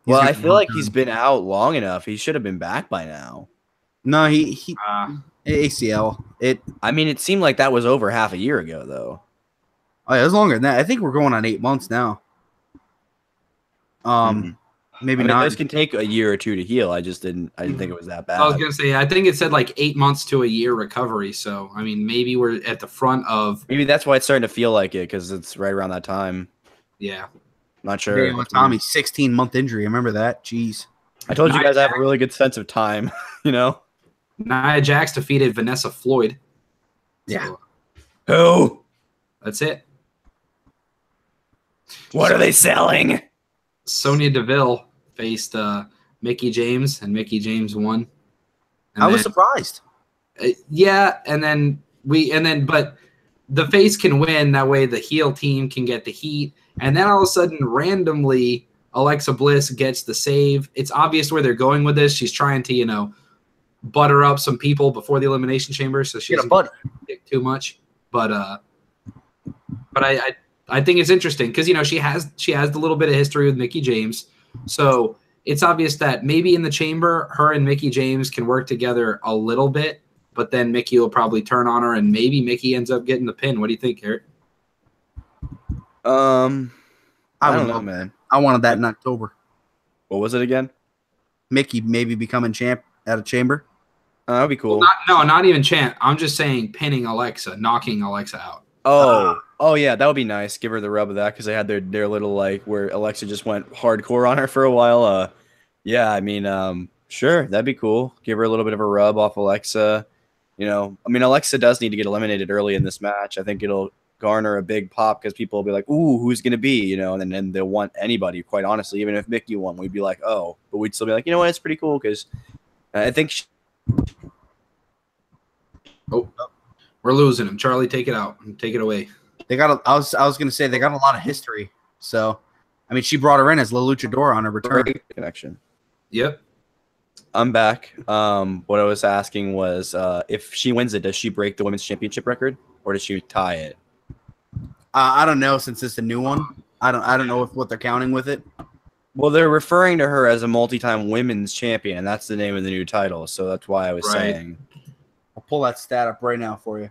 Well, I feel like he's been out long enough. He should have been back by now. No, he ACL. I mean, it seemed like that was over half a year ago, though. Oh, yeah, it was longer than that. I think we're going on 8 months now. Maybe not. This can take a year or two to heal. I didn't think it was that bad. I was gonna say, I think it said like 8 months to a year recovery. So I mean, maybe we're at the front of. Maybe that's why it's starting to feel like it, because it's right around that time. Yeah. Not sure. Tommy's 16-month injury. Remember that? Jeez. I told you guys I have a really good sense of time. Nia Jax defeated Vanessa Floyd. Yeah. Who? That's it. What are they selling? Sonya Deville faced Mickie James, and Mickie James won. I was surprised. Yeah, but the face can win. That way, the heel team can get the heat, and then all of a sudden, randomly, Alexa Bliss gets the save. It's obvious where they're going with this. She's trying to, butter up some people before the Elimination Chamber, so she doesn't get too much. But I think it's interesting because she has the little bit of history with Mickie James, so it's obvious that maybe in the chamber, her and Mickie James can work together a little bit, but then Mickie will probably turn on her, and maybe Mickie ends up getting the pin. What do you think, Garrett? I don't know, man. I wanted that in October. What was it again? Mickie maybe becoming champ at a chamber. That'd be cool. Well, not even champ. I'm just saying pinning Alexa, knocking Alexa out. Oh yeah, that would be nice. Give her the rub of that, because they had their little where Alexa just went hardcore on her for a while. Yeah, I mean, sure, that'd be cool. Give her a little bit of a rub off Alexa. I mean, Alexa does need to get eliminated early in this match. I think it'll garner a big pop because people will be like, "Ooh, who's gonna be?" And then they'll want anybody. Quite honestly, even if Mickie won, we'd be like, "Oh," but we'd still be like, "You know what? It's pretty cool," because I think. We're losing him. Charlie, take it out. Take it away. I was gonna say they got a lot of history. So, I mean, she brought her in as La Luchadora on her return. Connection. Yep. I'm back. What I was asking was, if she wins it, does she break the women's championship record, or does she tie it? I don't know, since it's a new one. I don't know what they're counting with it. Well, they're referring to her as a multi-time women's champion, and that's the name of the new title. So that's why I was saying. I'll pull that stat up right now for you.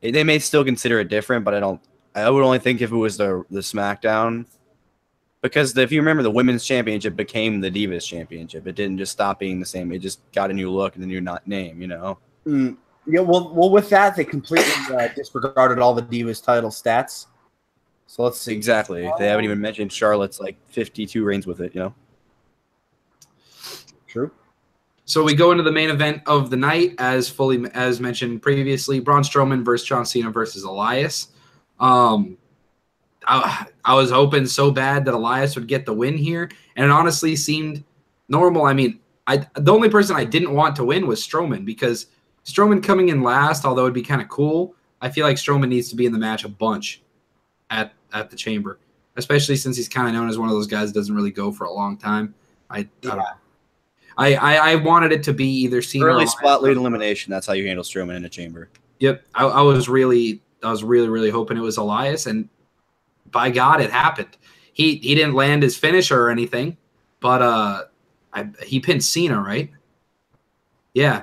They may still consider it different, but I would only think if it was the SmackDown, because if you remember, the women's championship became the Divas championship. It didn't just stop being the same. It just got a new look and a new name. Yeah. Well, with that, they completely disregarded all the Divas title stats. So let's see. Exactly. They haven't even mentioned Charlotte's 52 reigns with it. True. So we go into the main event of the night, as mentioned previously. Braun Strowman versus John Cena versus Elias. I was hoping so bad that Elias would get the win here, and it honestly seemed normal. I mean, the only person I didn't want to win was Strowman, because Strowman coming in last, although it'd be kind of cool, I feel like Strowman needs to be in the match a bunch at the Chamber, especially since he's kind of known as one of those guys that doesn't really go for a long time. I don't know. I wanted it to be either Cena Early or spot lead elimination. That's how you handle Strowman in a Chamber. Yep. I was really hoping it was Elias, and by God, it happened. He didn't land his finisher or anything, but he pinned Cena, right? Yeah.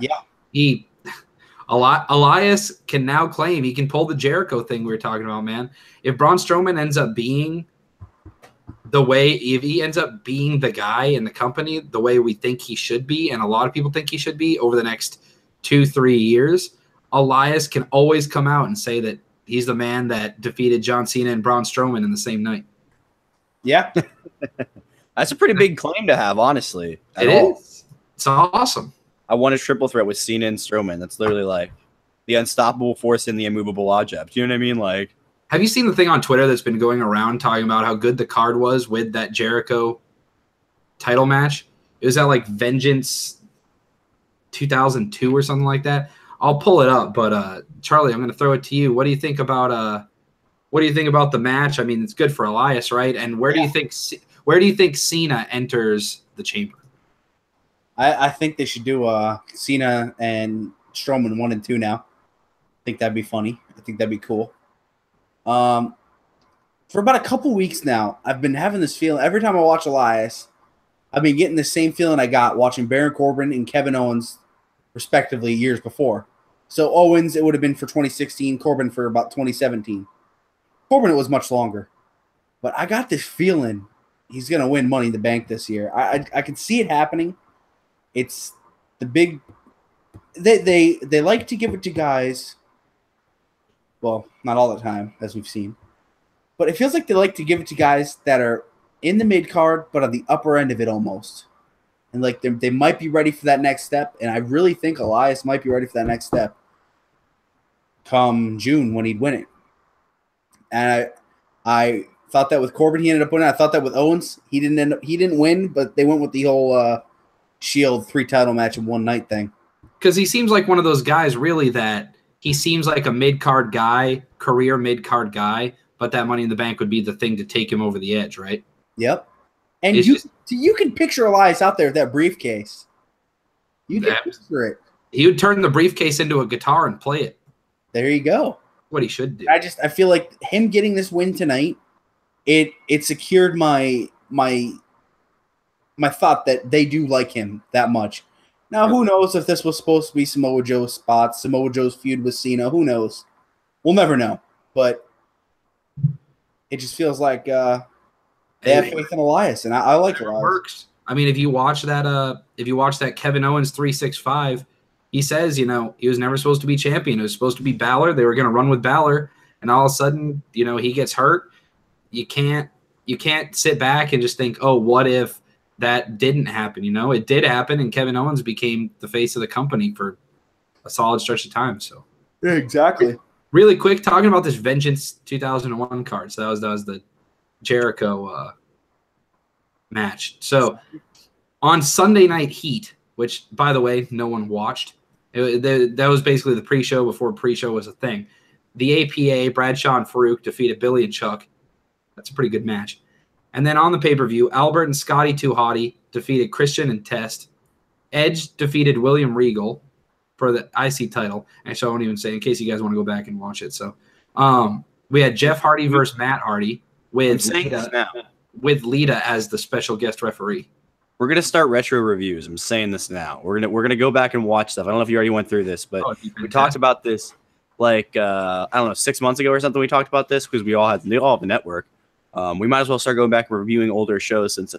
Elias can now claim he can pull the Jericho thing we were talking about, man. If Braun Strowman ends up being if he ends up being the guy in the company the way we think he should be, and a lot of people think he should be over the next 2-3 years, Elias can always come out and say that he's the man that defeated John Cena and Braun Strowman in the same night. Yeah. That's a pretty big claim to have, honestly. It is. It's awesome. I won a triple threat with Cena and Strowman. That's literally like the unstoppable force and the immovable object. You know what I mean? Like, have you seen the thing on Twitter that's been going around talking about how good the card was with that Jericho title match? It was at like Vengeance 2002 or something like that. I'll pull it up, but Charlie, I'm going to throw it to you. What do you think about the match? I mean, it's good for Elias, right? And where do you think Cena enters the Chamber? I think they should do Cena and Strowman 1 and 2 now. I think that'd be funny. I think that'd be cool. For about a couple weeks now, I've been having this feeling. Every time I watch Elias, I've been getting the same feeling I got watching Baron Corbin and Kevin Owens, respectively, years before. So Owens, it would have been for 2016. Corbin for about 2017. Corbin, it was much longer. But I got this feeling he's going to win Money in the Bank this year. I can see it happening. It's the big – they like to give it to guys – well, not all the time, as we've seen. But it feels like they like to give it to guys that are in the mid-card, but on the upper end of it almost. And like they might be ready for that next step. And I really think Elias might be ready for that next step come June when he'd win it. And I thought that with Corbin, he ended up winning. I thought that with Owens, he didn't win, but they went with the whole Shield 3 title match in one night thing. Because he seems like one of those guys, really, that he seems like a mid-card guy, career mid-card guy, but that Money in the Bank would be the thing to take him over the edge, right? Yep. And you can picture Elias out there with that briefcase. You can picture it. He would turn the briefcase into a guitar and play it. There you go. What he should do. I feel like him getting this win tonight, it secured my thought that they do like him that much. Now, who knows if this was supposed to be Samoa Joe's spot, Samoa Joe's feud with Cena. Who knows? We'll never know. But it just feels like they have faith in Elias, and I like Elias. It works. I mean, if you watch that Kevin Owens 365, he says, he was never supposed to be champion. It was supposed to be Balor. They were going to run with Balor, and all of a sudden, he gets hurt. You can't sit back and just think, oh, what if that didn't happen? It did happen, and Kevin Owens became the face of the company for a solid stretch of time. So yeah, exactly. Really quick, talking about this Vengeance 2001 card. So that was the Jericho match. So on Sunday Night Heat, which, by the way, no one watched. That was basically the pre-show before pre-show was a thing. The APA, Bradshaw and Farouk defeated Billy and Chuck. That's a pretty good match. And then on the pay-per-view, Albert and Scotty 2 Hottie defeated Christian and Test. Edge defeated William Regal for the IC title. And so I won't even say, in case you guys want to go back and watch it. So we had Jeff Hardy versus Matt Hardy with Lita as the special guest referee. We're gonna start retro reviews. I'm saying this now. We're gonna go back and watch stuff. I don't know if you already went through this, but we talked about this like I don't know, 6 months ago or something. We talked about this because we all have the network. We might as well start going back and reviewing older shows since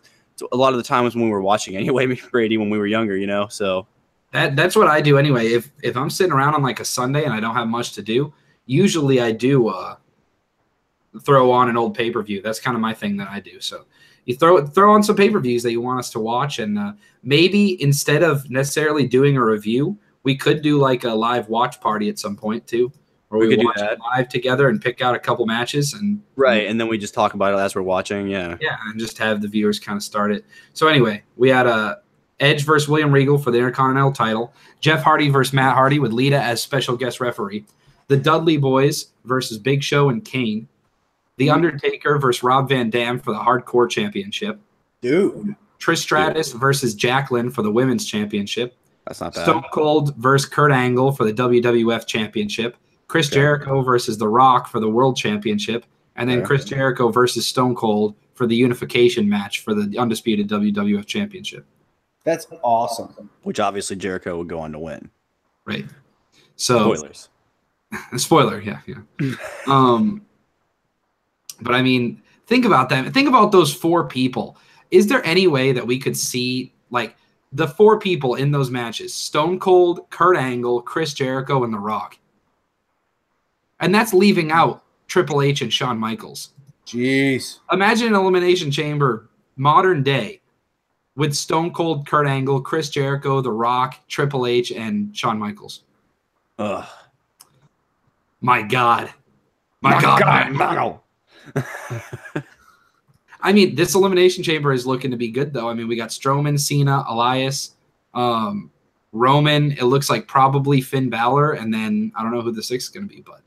a lot of the times when we were watching anyway, Brady, when we were younger, So that's what I do anyway. If I'm sitting around on like a Sunday and I don't have much to do, usually I do throw on an old pay-per-view. That's kind of my thing that I do. So you throw on some pay-per-views that you want us to watch, and maybe instead of necessarily doing a review, we could do like a live watch party at some point too, where we could watch it live together and pick out a couple matches and then we just talk about it as we're watching. Yeah, and just have the viewers kind of start it. So anyway, we had Edge versus William Regal for the Intercontinental title. Jeff Hardy versus Matt Hardy with Lita as special guest referee. The Dudley Boys versus Big Show and Kane. The Undertaker versus Rob Van Dam for the Hardcore Championship. Dude. Trish Stratus versus Jacqueline for the Women's Championship. That's not bad. Stone Cold versus Kurt Angle for the WWF Championship. Chris Jericho versus The Rock for the World Championship. And then Chris Jericho versus Stone Cold for the unification match for the undisputed WWF Championship. That's awesome. Which obviously Jericho would go on to win. Right. So Spoilers. Spoiler, yeah. But I mean, think about that. Think about those 4 people. Is there any way that we could see like the 4 people in those matches? Stone Cold, Kurt Angle, Chris Jericho, and The Rock. And that's leaving out Triple H and Shawn Michaels. Jeez. Imagine an Elimination Chamber modern day with Stone Cold, Kurt Angle, Chris Jericho, The Rock, Triple H, and Shawn Michaels. Ugh. My God. My God. no. I mean, this Elimination Chamber is looking to be good, though. I mean, we got Strowman, Cena, Elias, Roman. It looks like probably Finn Balor, and then I don't know who the 6th is going to be, but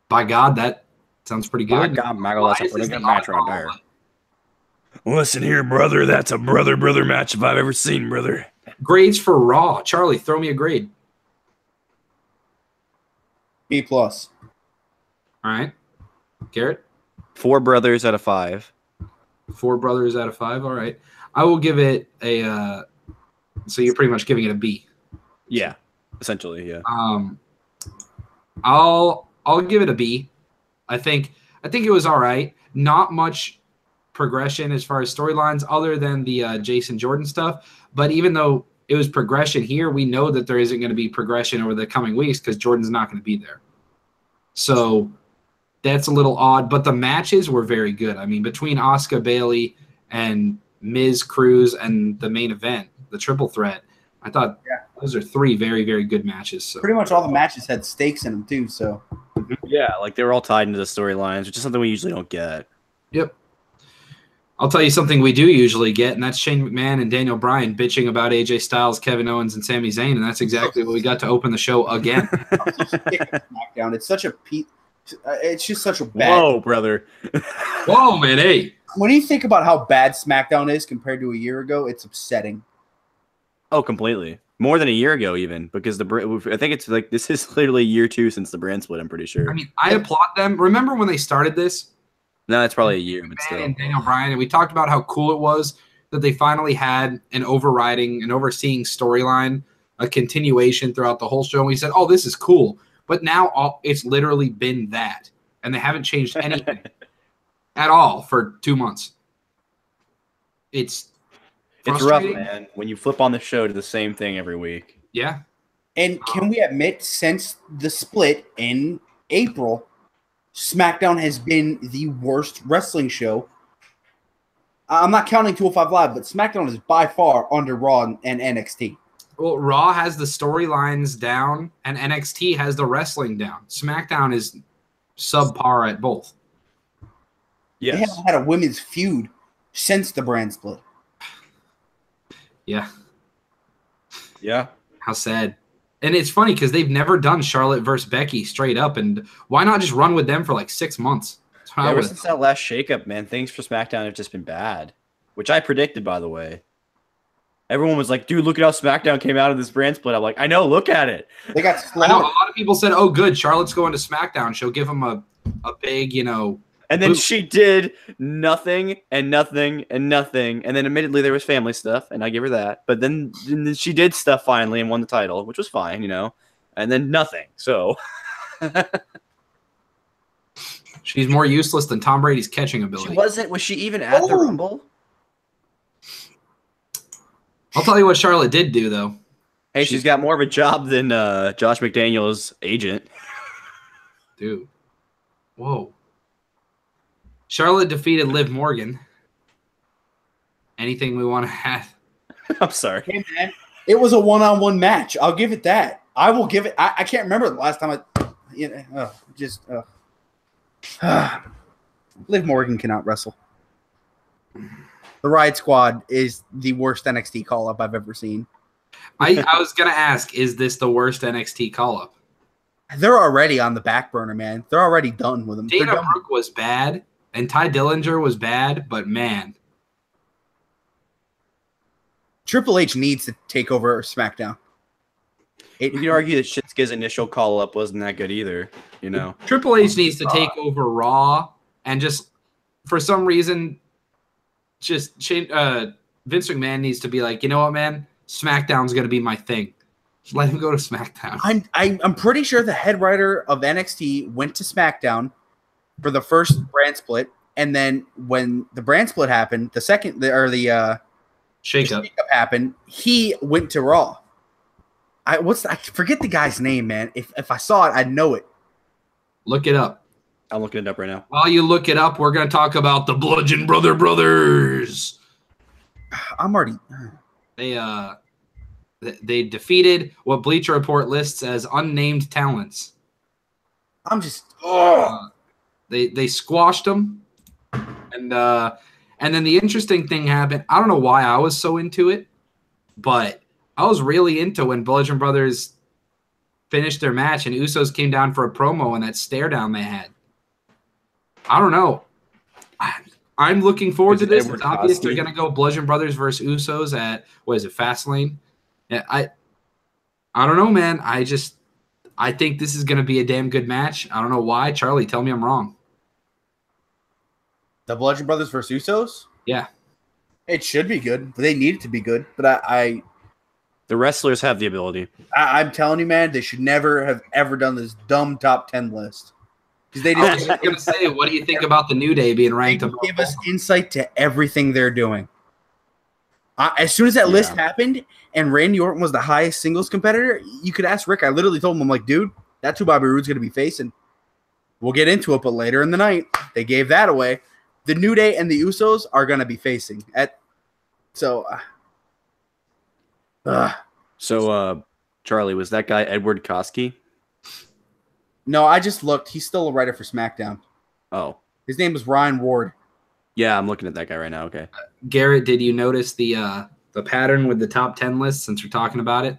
by God, that sounds pretty good. My God, Michael, that's a Elias pretty is good the match right oddball, there. Listen here, brother. That's a brother match if I've ever seen, brother. Grades for Raw. Charlie, throw me a grade. B+. All right. Garrett? 4 brothers out of 5. 4 brothers out of 5. All right. I will give it a so you're pretty much giving it a B. Yeah. Essentially, yeah. I'll give it a B. I think it was all right. Not much progression as far as storylines other than the Jason Jordan stuff, but even though it was progression here, we know that there isn't going to be progression over the coming weeks because Jordan's not going to be there. So that's a little odd, but the matches were very good. I mean, between Asuka, Bayley, and Miz, Cruz, and the main event, the triple threat, I thought those are 3 very, very good matches. So. Pretty much all the matches had stakes in them, too, so. Yeah, like they were all tied into the storylines, which is something we usually don't get. Yep. I'll tell you something we do usually get, and that's Shane McMahon and Daniel Bryan bitching about AJ Styles, Kevin Owens, and Sami Zayn, and that's exactly what we got to open the show again. I'm so sick of SmackDown. It's such a it's just such a bad. Whoa, brother. Whoa, man, hey. When you think about how bad SmackDown is compared to a year ago, it's upsetting. Oh, completely. More than a year ago, even, because I think it's like this is literally year 2 since the brand split. I'm pretty sure. I mean, I applaud them. Remember when they started this? No, it's probably a year, but still. And Daniel Bryan, and we talked about how cool it was that they finally had an overriding and overseeing storyline, a continuation throughout the whole show. And we said, "Oh, this is cool," but now it's literally been that, and they haven't changed anything at all for 2 months. It's rough, man, when you flip on the show to the same thing every week. Yeah. And can we admit, since the split in April, SmackDown has been the worst wrestling show. I'm not counting 205 Live, but SmackDown is by far under Raw and NXT. Well, Raw has the storylines down, and NXT has the wrestling down. SmackDown is subpar at both. Yes. They haven't had a women's feud since the brand split. Yeah. Yeah. How sad. And it's funny because they've never done Charlotte versus Becky straight up, and why not just run with them for like 6 months? Ever since that last shakeup, man, things for SmackDown have just been bad, which I predicted, by the way. Everyone was like, dude, look at how SmackDown came out of this brand split. I'm like, I know, look at it. They got I know, a lot of people said, oh, good, Charlotte's going to SmackDown. She'll give them a big, And then she did nothing and nothing and nothing. And then admittedly there was family stuff, and I give her that. But then she did stuff finally and won the title, which was fine, And then nothing. So she's more useless than Tom Brady's catching ability. Was she even at the Rumble? I'll tell you what Charlotte did do, though. Hey, she's got more of a job than Josh McDaniels' agent. Dude. Whoa. Charlotte defeated Liv Morgan. Anything we want to add? I'm sorry. Hey, man, it was a one-on-one match. I'll give it that. I will give it. I can't remember the last time Liv Morgan cannot wrestle. The Riot Squad is the worst NXT call-up I've ever seen. I was going to ask, is this the worst NXT call-up? They're already on the back burner, man. They're already done with them. Dana Brooke was bad, and Ty Dillinger was bad, but man. Triple H needs to take over SmackDown. You could argue that Shinsuke's initial call-up wasn't that good either, you know. Triple H needs to take over Raw, and just, for some reason, just Vince McMahon needs to be like, you know what, man? SmackDown's going to be my thing. Just let him go to SmackDown. I'm pretty sure the head writer of NXT went to SmackDown for the first brand split, and then when the brand split happened, the shakeup happened, he went to Raw. I forget the guy's name, man. If I saw it, I'd know it. Look it up. I'm looking it up right now. While you look it up, we're going to talk about the Bludgeon Brothers. I'm already. They defeated what Bleacher Report lists as unnamed talents. I'm just. They squashed them, and then the interesting thing happened. I don't know why I was so into it, but I was really into when Bludgeon Brothers finished their match and Usos came down for a promo and that stare down they had. I don't know. I'm looking forward to this. It's obvious they're going to go Bludgeon Brothers versus Usos at, what is it, Fastlane? Yeah, I don't know, man. I think this is going to be a damn good match. I don't know why. Charlie, tell me I'm wrong. The Bludgeon Brothers versus Usos? Yeah. It should be good. They need it to be good. But the wrestlers have the ability. I'm telling you, man, they should never have ever done this dumb top 10 list. Because they just going to say, what do you think about the New Day being ranked above? Give us insight to everything they're doing. As soon as that list happened and Randy Orton was the highest singles competitor, you could ask Rick. I literally told him, I'm like, dude, that's who Bobby Roode's going to be facing. We'll get into it, but later in the night, they gave that away. The New Day and the Usos are going to be facing. Charlie, was that guy Edward Koski? No, I just looked. He's still a writer for SmackDown. Oh. His name is Ryan Ward. Yeah, I'm looking at that guy right now. Okay. Garrett, did you notice the pattern with the top 10 list since we're talking about it?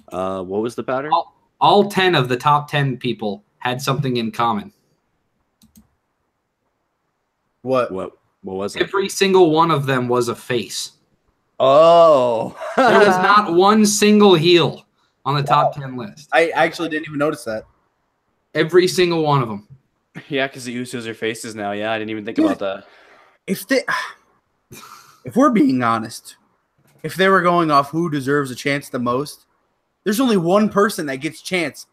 What was the pattern? All 10 of the top 10 people had something in common. What was it? Every single one of them was a face. Oh. There was not one single heel on the top 10 list. I actually didn't even notice that. Every single one of them. Yeah, because the Usos are faces now. Yeah, I didn't even think about that. If we're being honest, if they were going off who deserves a chance the most, there's only one person that gets a chance,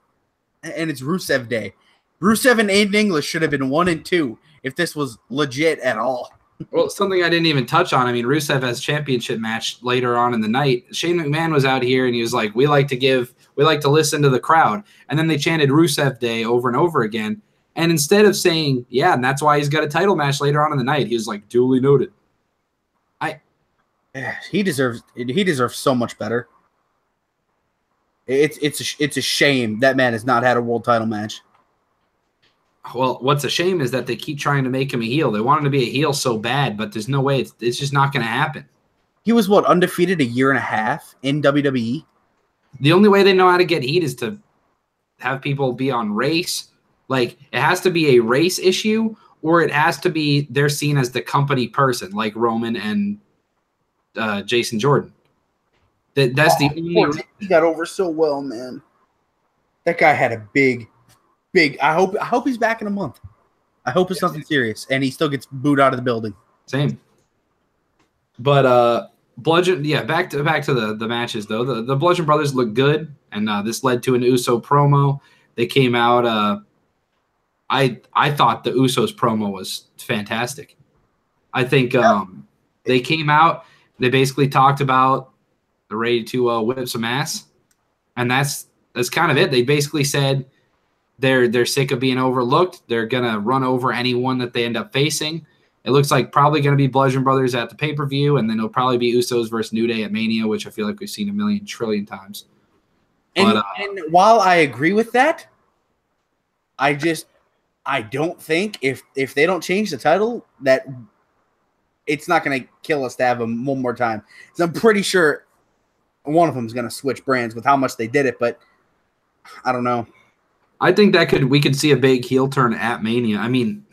and it's Rusev Day. Rusev and Aiden English should have been 1 and 2 if this was legit at all. Well, something I didn't even touch on. I mean, Rusev has a championship match later on in the night. Shane McMahon was out here and he was like, we like to listen to the crowd. And then they chanted Rusev Day over and over again. And instead of saying, yeah, and that's why he's got a title match later on in the night, he was like, duly noted. He deserves so much better. It's a shame that man has not had a world title match. Well, what's a shame is that they keep trying to make him a heel. They want him to be a heel so bad, but there's no way. It's just not going to happen. He was, undefeated a year and a half in WWE? The only way they know how to get heat is to have people be on race. Like, it has to be a race issue, or it has to be they're seen as the company person, like Roman and Jason Jordan. That's the only. He got over so well, man. That guy had a big. I hope he's back in a month. I hope it's nothing serious, and he still gets booed out of the building. Same. But Bludgeon, back to the matches though. The Bludgeon Brothers look good, and this led to an Uso promo. They came out. I thought the Usos promo was fantastic. I think they came out. They basically talked about they're ready to whip some ass, and that's kind of it. They basically said. They're sick of being overlooked. They're going to run over anyone that they end up facing. It looks like probably going to be Bludgeon Brothers at the pay-per-view, and then it'll probably be Usos versus New Day at Mania, which I feel like we've seen a million trillion times. And while I agree with that, I don't think if they don't change the title that it's not going to kill us to have them one more time. So I'm pretty sure one of them is going to switch brands with how much they did it, but I don't know. I think we could see a big heel turn at Mania. I mean,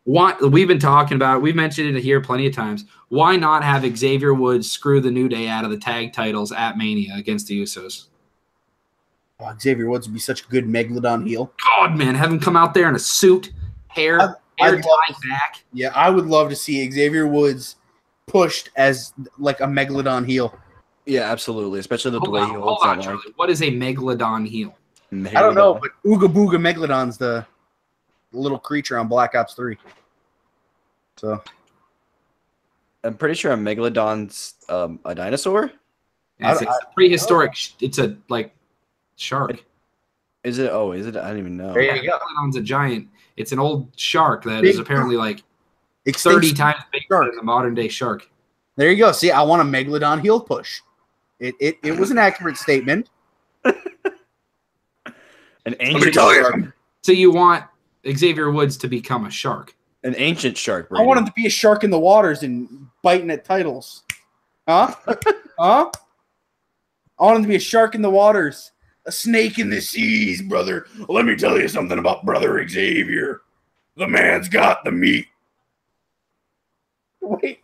we've been talking about it. We've mentioned it here plenty of times. Why not have Xavier Woods screw the New Day out of the tag titles at Mania against the Usos? Oh, Xavier Woods would be such a good Megalodon heel. God, man, have him come out there in a suit, hair tied back. Yeah, I would love to see Xavier Woods pushed as like a Megalodon heel. absolutely. Especially the way he holds hold on, that. Charlie. What is a Megalodon heel? I don't know, but Ooga Booga Megalodon's the little creature on Black Ops 3. So I'm pretty sure a Megalodon's a dinosaur. It's a prehistoric. It's a shark. Is it? Oh, is it? I don't even know. There you go. Megalodon's a giant. It's an old shark that is apparently 30 Extinct times bigger than the modern day shark. There you go. See, I want a Megalodon heel push. It was an accurate statement. An ancient shark. So you want Xavier Woods to become a shark? An ancient shark. Brady. I want him to be a shark in the waters and biting at titles. Huh? Huh? I want him to be a shark in the waters. A snake in the seas, brother. Let me tell you something about Brother Xavier. The man's got the meat. Wait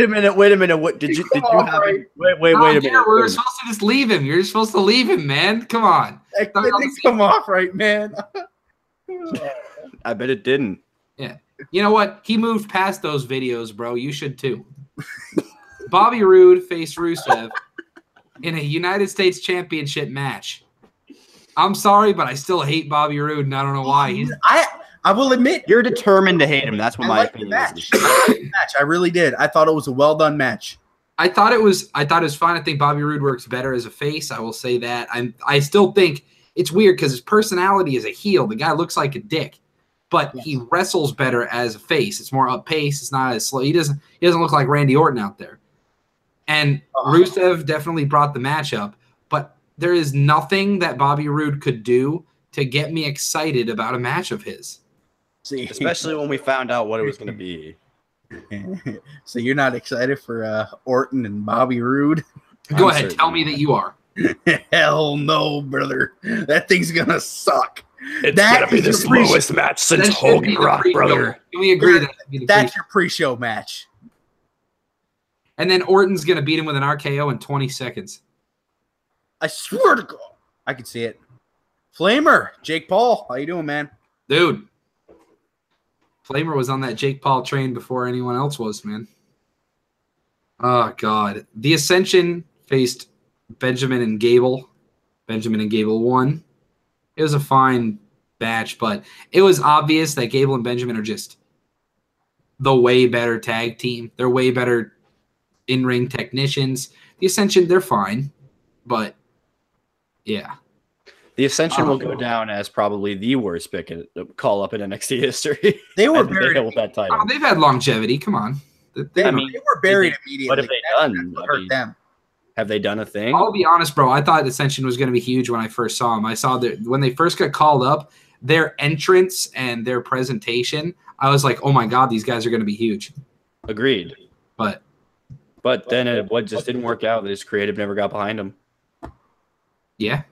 a minute. What did you have? Right. Wait a minute. We're supposed to just leave him. You're supposed to leave him, man. Come on. That didn't come off right, man. I bet it didn't. Yeah. You know what? He moved past those videos, bro. You should too. Bobby Roode faced Rusev in a United States Championship match. I'm sorry, but I still hate Bobby Roode, and I don't know why. I will admit, you're determined to hate him. That's what my opinion is. I really did. I thought it was a well done match. I thought it was fine. I think Bobby Roode works better as a face. I will say that. I still think it's weird because his personality is a heel. The guy looks like a dick, but he wrestles better as a face. It's more up pace. It's not as slow. He doesn't look like Randy Orton out there. And Rusev definitely brought the match up, but there is nothing that Bobby Roode could do to get me excited about a match of his. See, especially when we found out what it was going to be. So you're not excited for Orton and Bobby Roode? Go ahead, tell me that you are. Hell no, brother. That thing's gonna suck. It's gonna be the slowest match since Hogan Rock, brother. Can we agree that's your pre-show match? And then Orton's gonna beat him with an RKO in 20 seconds. I swear to God, I can see it. Flamer, Jake Paul, how you doing, man? Dude, Flamer was on that Jake Paul train before anyone else was, man. Oh, God. The Ascension faced Benjamin and Gable. Benjamin and Gable won. It was a fine match, but it was obvious that Gable and Benjamin are just the way better tag team. They're way better in-ring technicians. The Ascension, they're fine, but yeah. The Ascension will go down as probably the worst pick call up in NXT history. They were buried with that title. Oh, they've had longevity. Come on. They were buried immediately. What have they done? Hurt them. Have they done a thing? I'll be honest, bro. I thought Ascension was going to be huge when I first saw them. I saw that when they first got called up, their entrance and their presentation, I was like, oh my God, these guys are going to be huge. Agreed. But then it just didn't work out. This creative never got behind them. Yeah.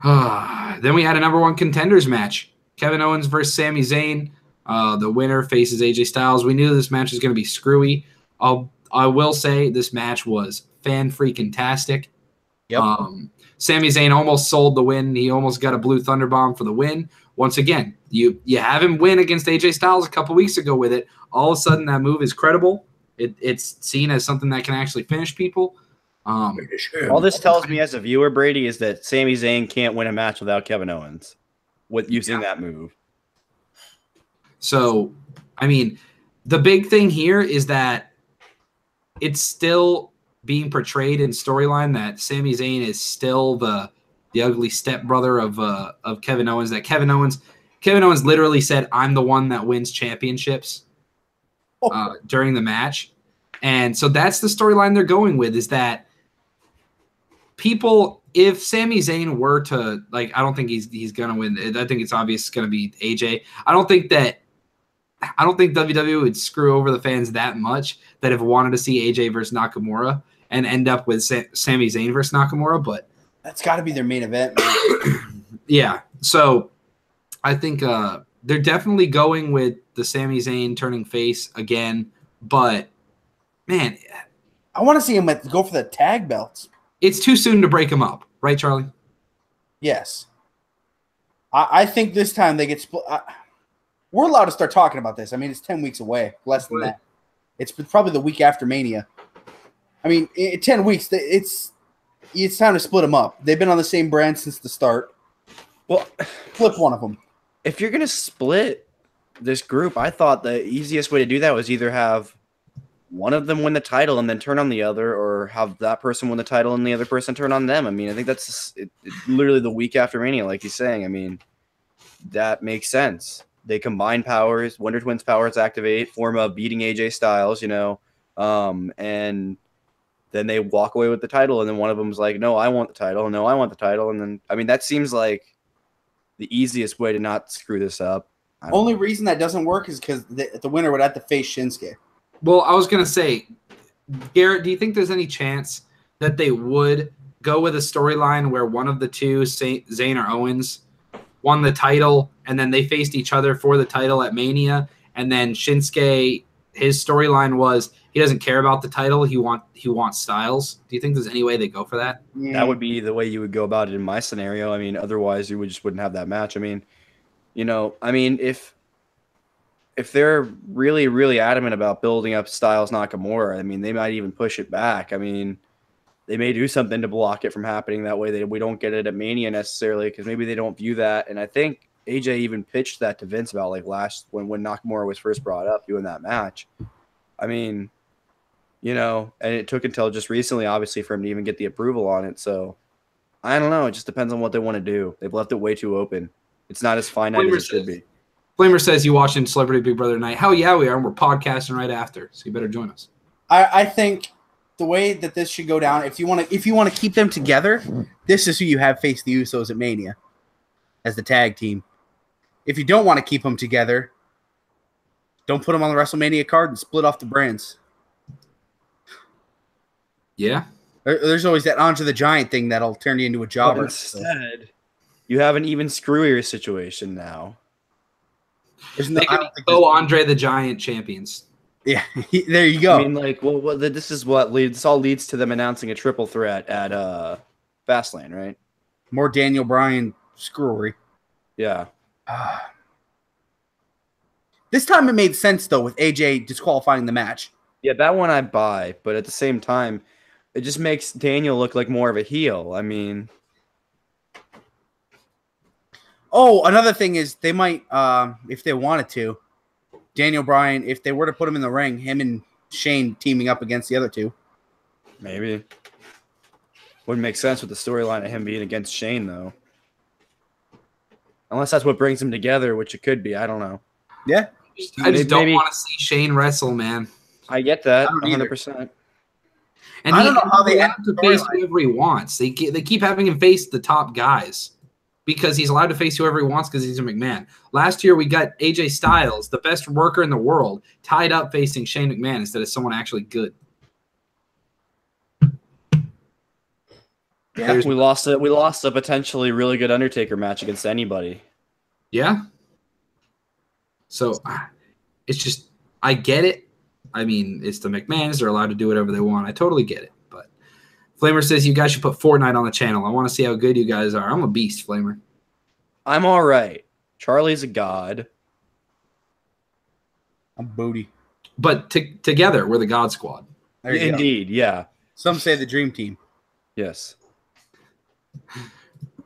Then we had a number one contenders match. Kevin Owens versus Sami Zayn. The winner faces AJ Styles. We knew this match was going to be screwy. I will say this match was fan-freaking-tastic. Yep. Sami Zayn almost sold the win. He almost got a blue Thunderbomb for the win. Once again, you have him win against AJ Styles a couple weeks ago with it. All of a sudden, that move is credible. It's seen as something that can actually finish people. All this tells me as a viewer, Brady, is that Sami Zayn can't win a match without Kevin Owens with using that move. So, I mean, the big thing here is that it's still being portrayed in storyline that Sami Zayn is still the ugly stepbrother of Kevin Owens. That Kevin Owens literally said, "I'm the one that wins championships" during the match, and so that's the storyline they're going with. Is that people, if Sami Zayn were to, I don't think he's gonna win. I think it's obvious it's gonna be AJ. I don't think that I don't think WWE would screw over the fans that much that have wanted to see AJ versus Nakamura and end up with Sami Zayn versus Nakamura, but that's got to be their main event, man. Yeah. So I think they're definitely going with the Sami Zayn turning face again, but man, I want to see him go for the tag belts. it's too soon to break them up, right, Charlie? Yes. I think this time they get split. We're allowed to start talking about this. I mean, it's 10 weeks away, less than that. It's probably the week after Mania. I mean, in 10 weeks, it's time to split them up. They've been on the same brand since the start. Well, flip one of them. If you're going to split this group, I thought the easiest way to do that was either have one of them win the title and then turn on the other, or have that person win the title and the other person turn on them. I mean, I think that's literally the week after Mania, like he's saying. I mean, that makes sense. They combine powers, Wonder Twins powers activate, form a beating AJ Styles, and then they walk away with the title, and then one of them's like, no, I want the title, no, I want the title. And then, I mean, that seems like the easiest way to not screw this up. Only reason that doesn't work is because the winner would have to face Shinsuke. Well, I was going to say, Garrett, do you think there's any chance that they would go with a storyline where one of the two, Zayn or Owens, won the title, and then they faced each other for the title at Mania, and then Shinsuke, his storyline was he doesn't care about the title, he wants Styles? Do you think there's any way they go for that? That would be the way you would go about it in my scenario. I mean, otherwise you wouldn't have that match. I mean, if they're really, really adamant about building up Styles Nakamura, I mean, they might even push it back. I mean, they may do something to block it from happening. That way we don't get it at Mania necessarily, because maybe they don't view that. And I think AJ even pitched that to Vince about like when Nakamura was first brought up doing that match. I mean, and it took until just recently, obviously, for him to even get the approval on it. So I don't know. It just depends on what they want to do. They've left it way too open. It's not as finite as it should be. Flamer says you watching Celebrity Big Brother tonight. Hell yeah, we are. And we're podcasting right after, so you better join us. I think the way that this should go down, if you want to keep them together, this is who you have face the Usos at Mania as the tag team. If you don't want to keep them together, don't put them on the WrestleMania card and split off the brands. Yeah. There's always that Andre the Giant thing that'll turn you into a jobber. Instead, you have an even screwier situation now. They could go Andre the Giant champions. Yeah, there you go. I mean, this all leads to them announcing a triple threat at Fastlane, right? More Daniel Bryan screwery. Yeah. This time it made sense, though, with AJ disqualifying the match. Yeah, that one I buy, but at the same time, it just makes Daniel look like more of a heel. I mean... Oh, another thing is they might, if they wanted to, Daniel Bryan, if they were to put him in the ring, him and Shane teaming up against the other two. Maybe. Wouldn't make sense with the storyline of him being against Shane, though. Unless that's what brings them together, which it could be. I don't know. Yeah. I just don't want to see Shane wrestle, man. I get that, 100%. And I don't know how they have to face whoever he wants. They keep having him face the top guys because he's allowed to face whoever he wants because he's a McMahon. Last year, we got AJ Styles, the best worker in the world, tied up facing Shane McMahon instead of someone actually good. Yeah, we lost a potentially really good Undertaker match against anybody. Yeah. So it's just, I get it. I mean, it's the McMahons. They're allowed to do whatever they want. I totally get it. But Flamer says you guys should put Fortnite on the channel. I want to see how good you guys are. I'm a beast, Flamer. I'm all right. Charlie's a god. I'm booty. But together, we're the God Squad. Indeed, yeah. Some say the Dream Team. Yes.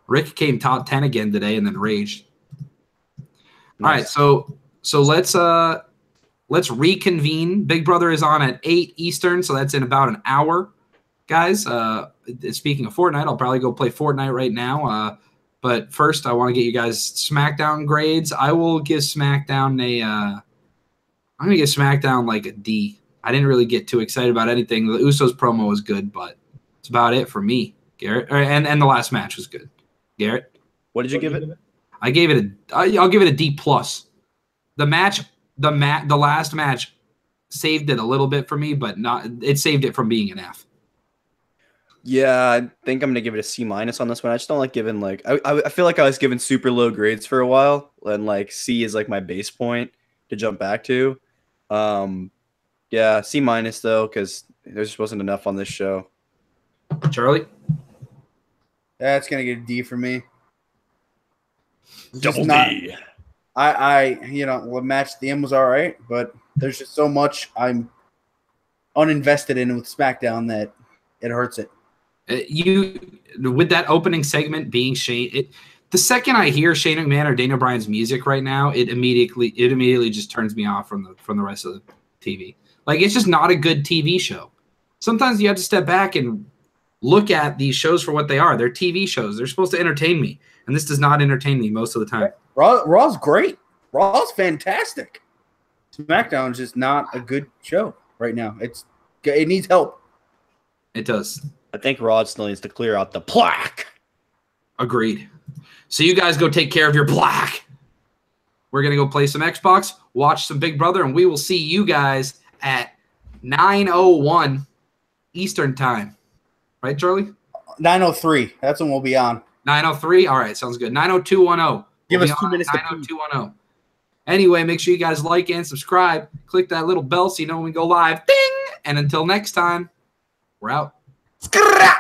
Rick came top 10 again today and then raged. Nice. All right, so let's reconvene. Big Brother is on at 8 Eastern, so that's in about an hour, guys. Speaking of Fortnite, I'll probably go play Fortnite right now. But first, I want to get you guys SmackDown grades. I will give SmackDown I'm gonna give SmackDown like a D. I didn't really get too excited about anything. The Usos promo was good, but it's about it for me, Garrett. And the last match was good. Garrett, what did you give it? I'll give it a D plus. The match the last match saved it a little bit for me, but it saved it from being an F. Yeah, I think I'm gonna give it a C- on this one. I just don't like giving like I feel like I was given super low grades for a while, and like C is like my base point to jump back to. Yeah, C- though, because there just wasn't enough on this show. Charlie? That's gonna get a D for me. Double D. The match at the end was all right, but there's just so much I'm uninvested in with SmackDown that it hurts it. With that opening segment being Shane, the second I hear Shane McMahon or Daniel Bryan's music right now, it immediately just turns me off from the rest of the TV. Like, it's just not a good TV show. Sometimes you have to step back and look at these shows for what they are. They're TV shows. They're supposed to entertain me, and this does not entertain me most of the time. Raw's great. Raw's fantastic. SmackDown's just not a good show right now. It needs help. It does. I think Raw still needs to clear out the plaque. Agreed. So you guys go take care of your plaque. We're going to go play some Xbox, watch some Big Brother, and we will see you guys at 9:01 Eastern Time. Right, Charlie? 9:03. That's when we'll be on. 9:03? All right, sounds good. 9:0210. Give us 2 minutes. 9:0210. Anyway, make sure you guys like and subscribe. Click that little bell so you know when we go live. Ding! And until next time, we're out. Scrap!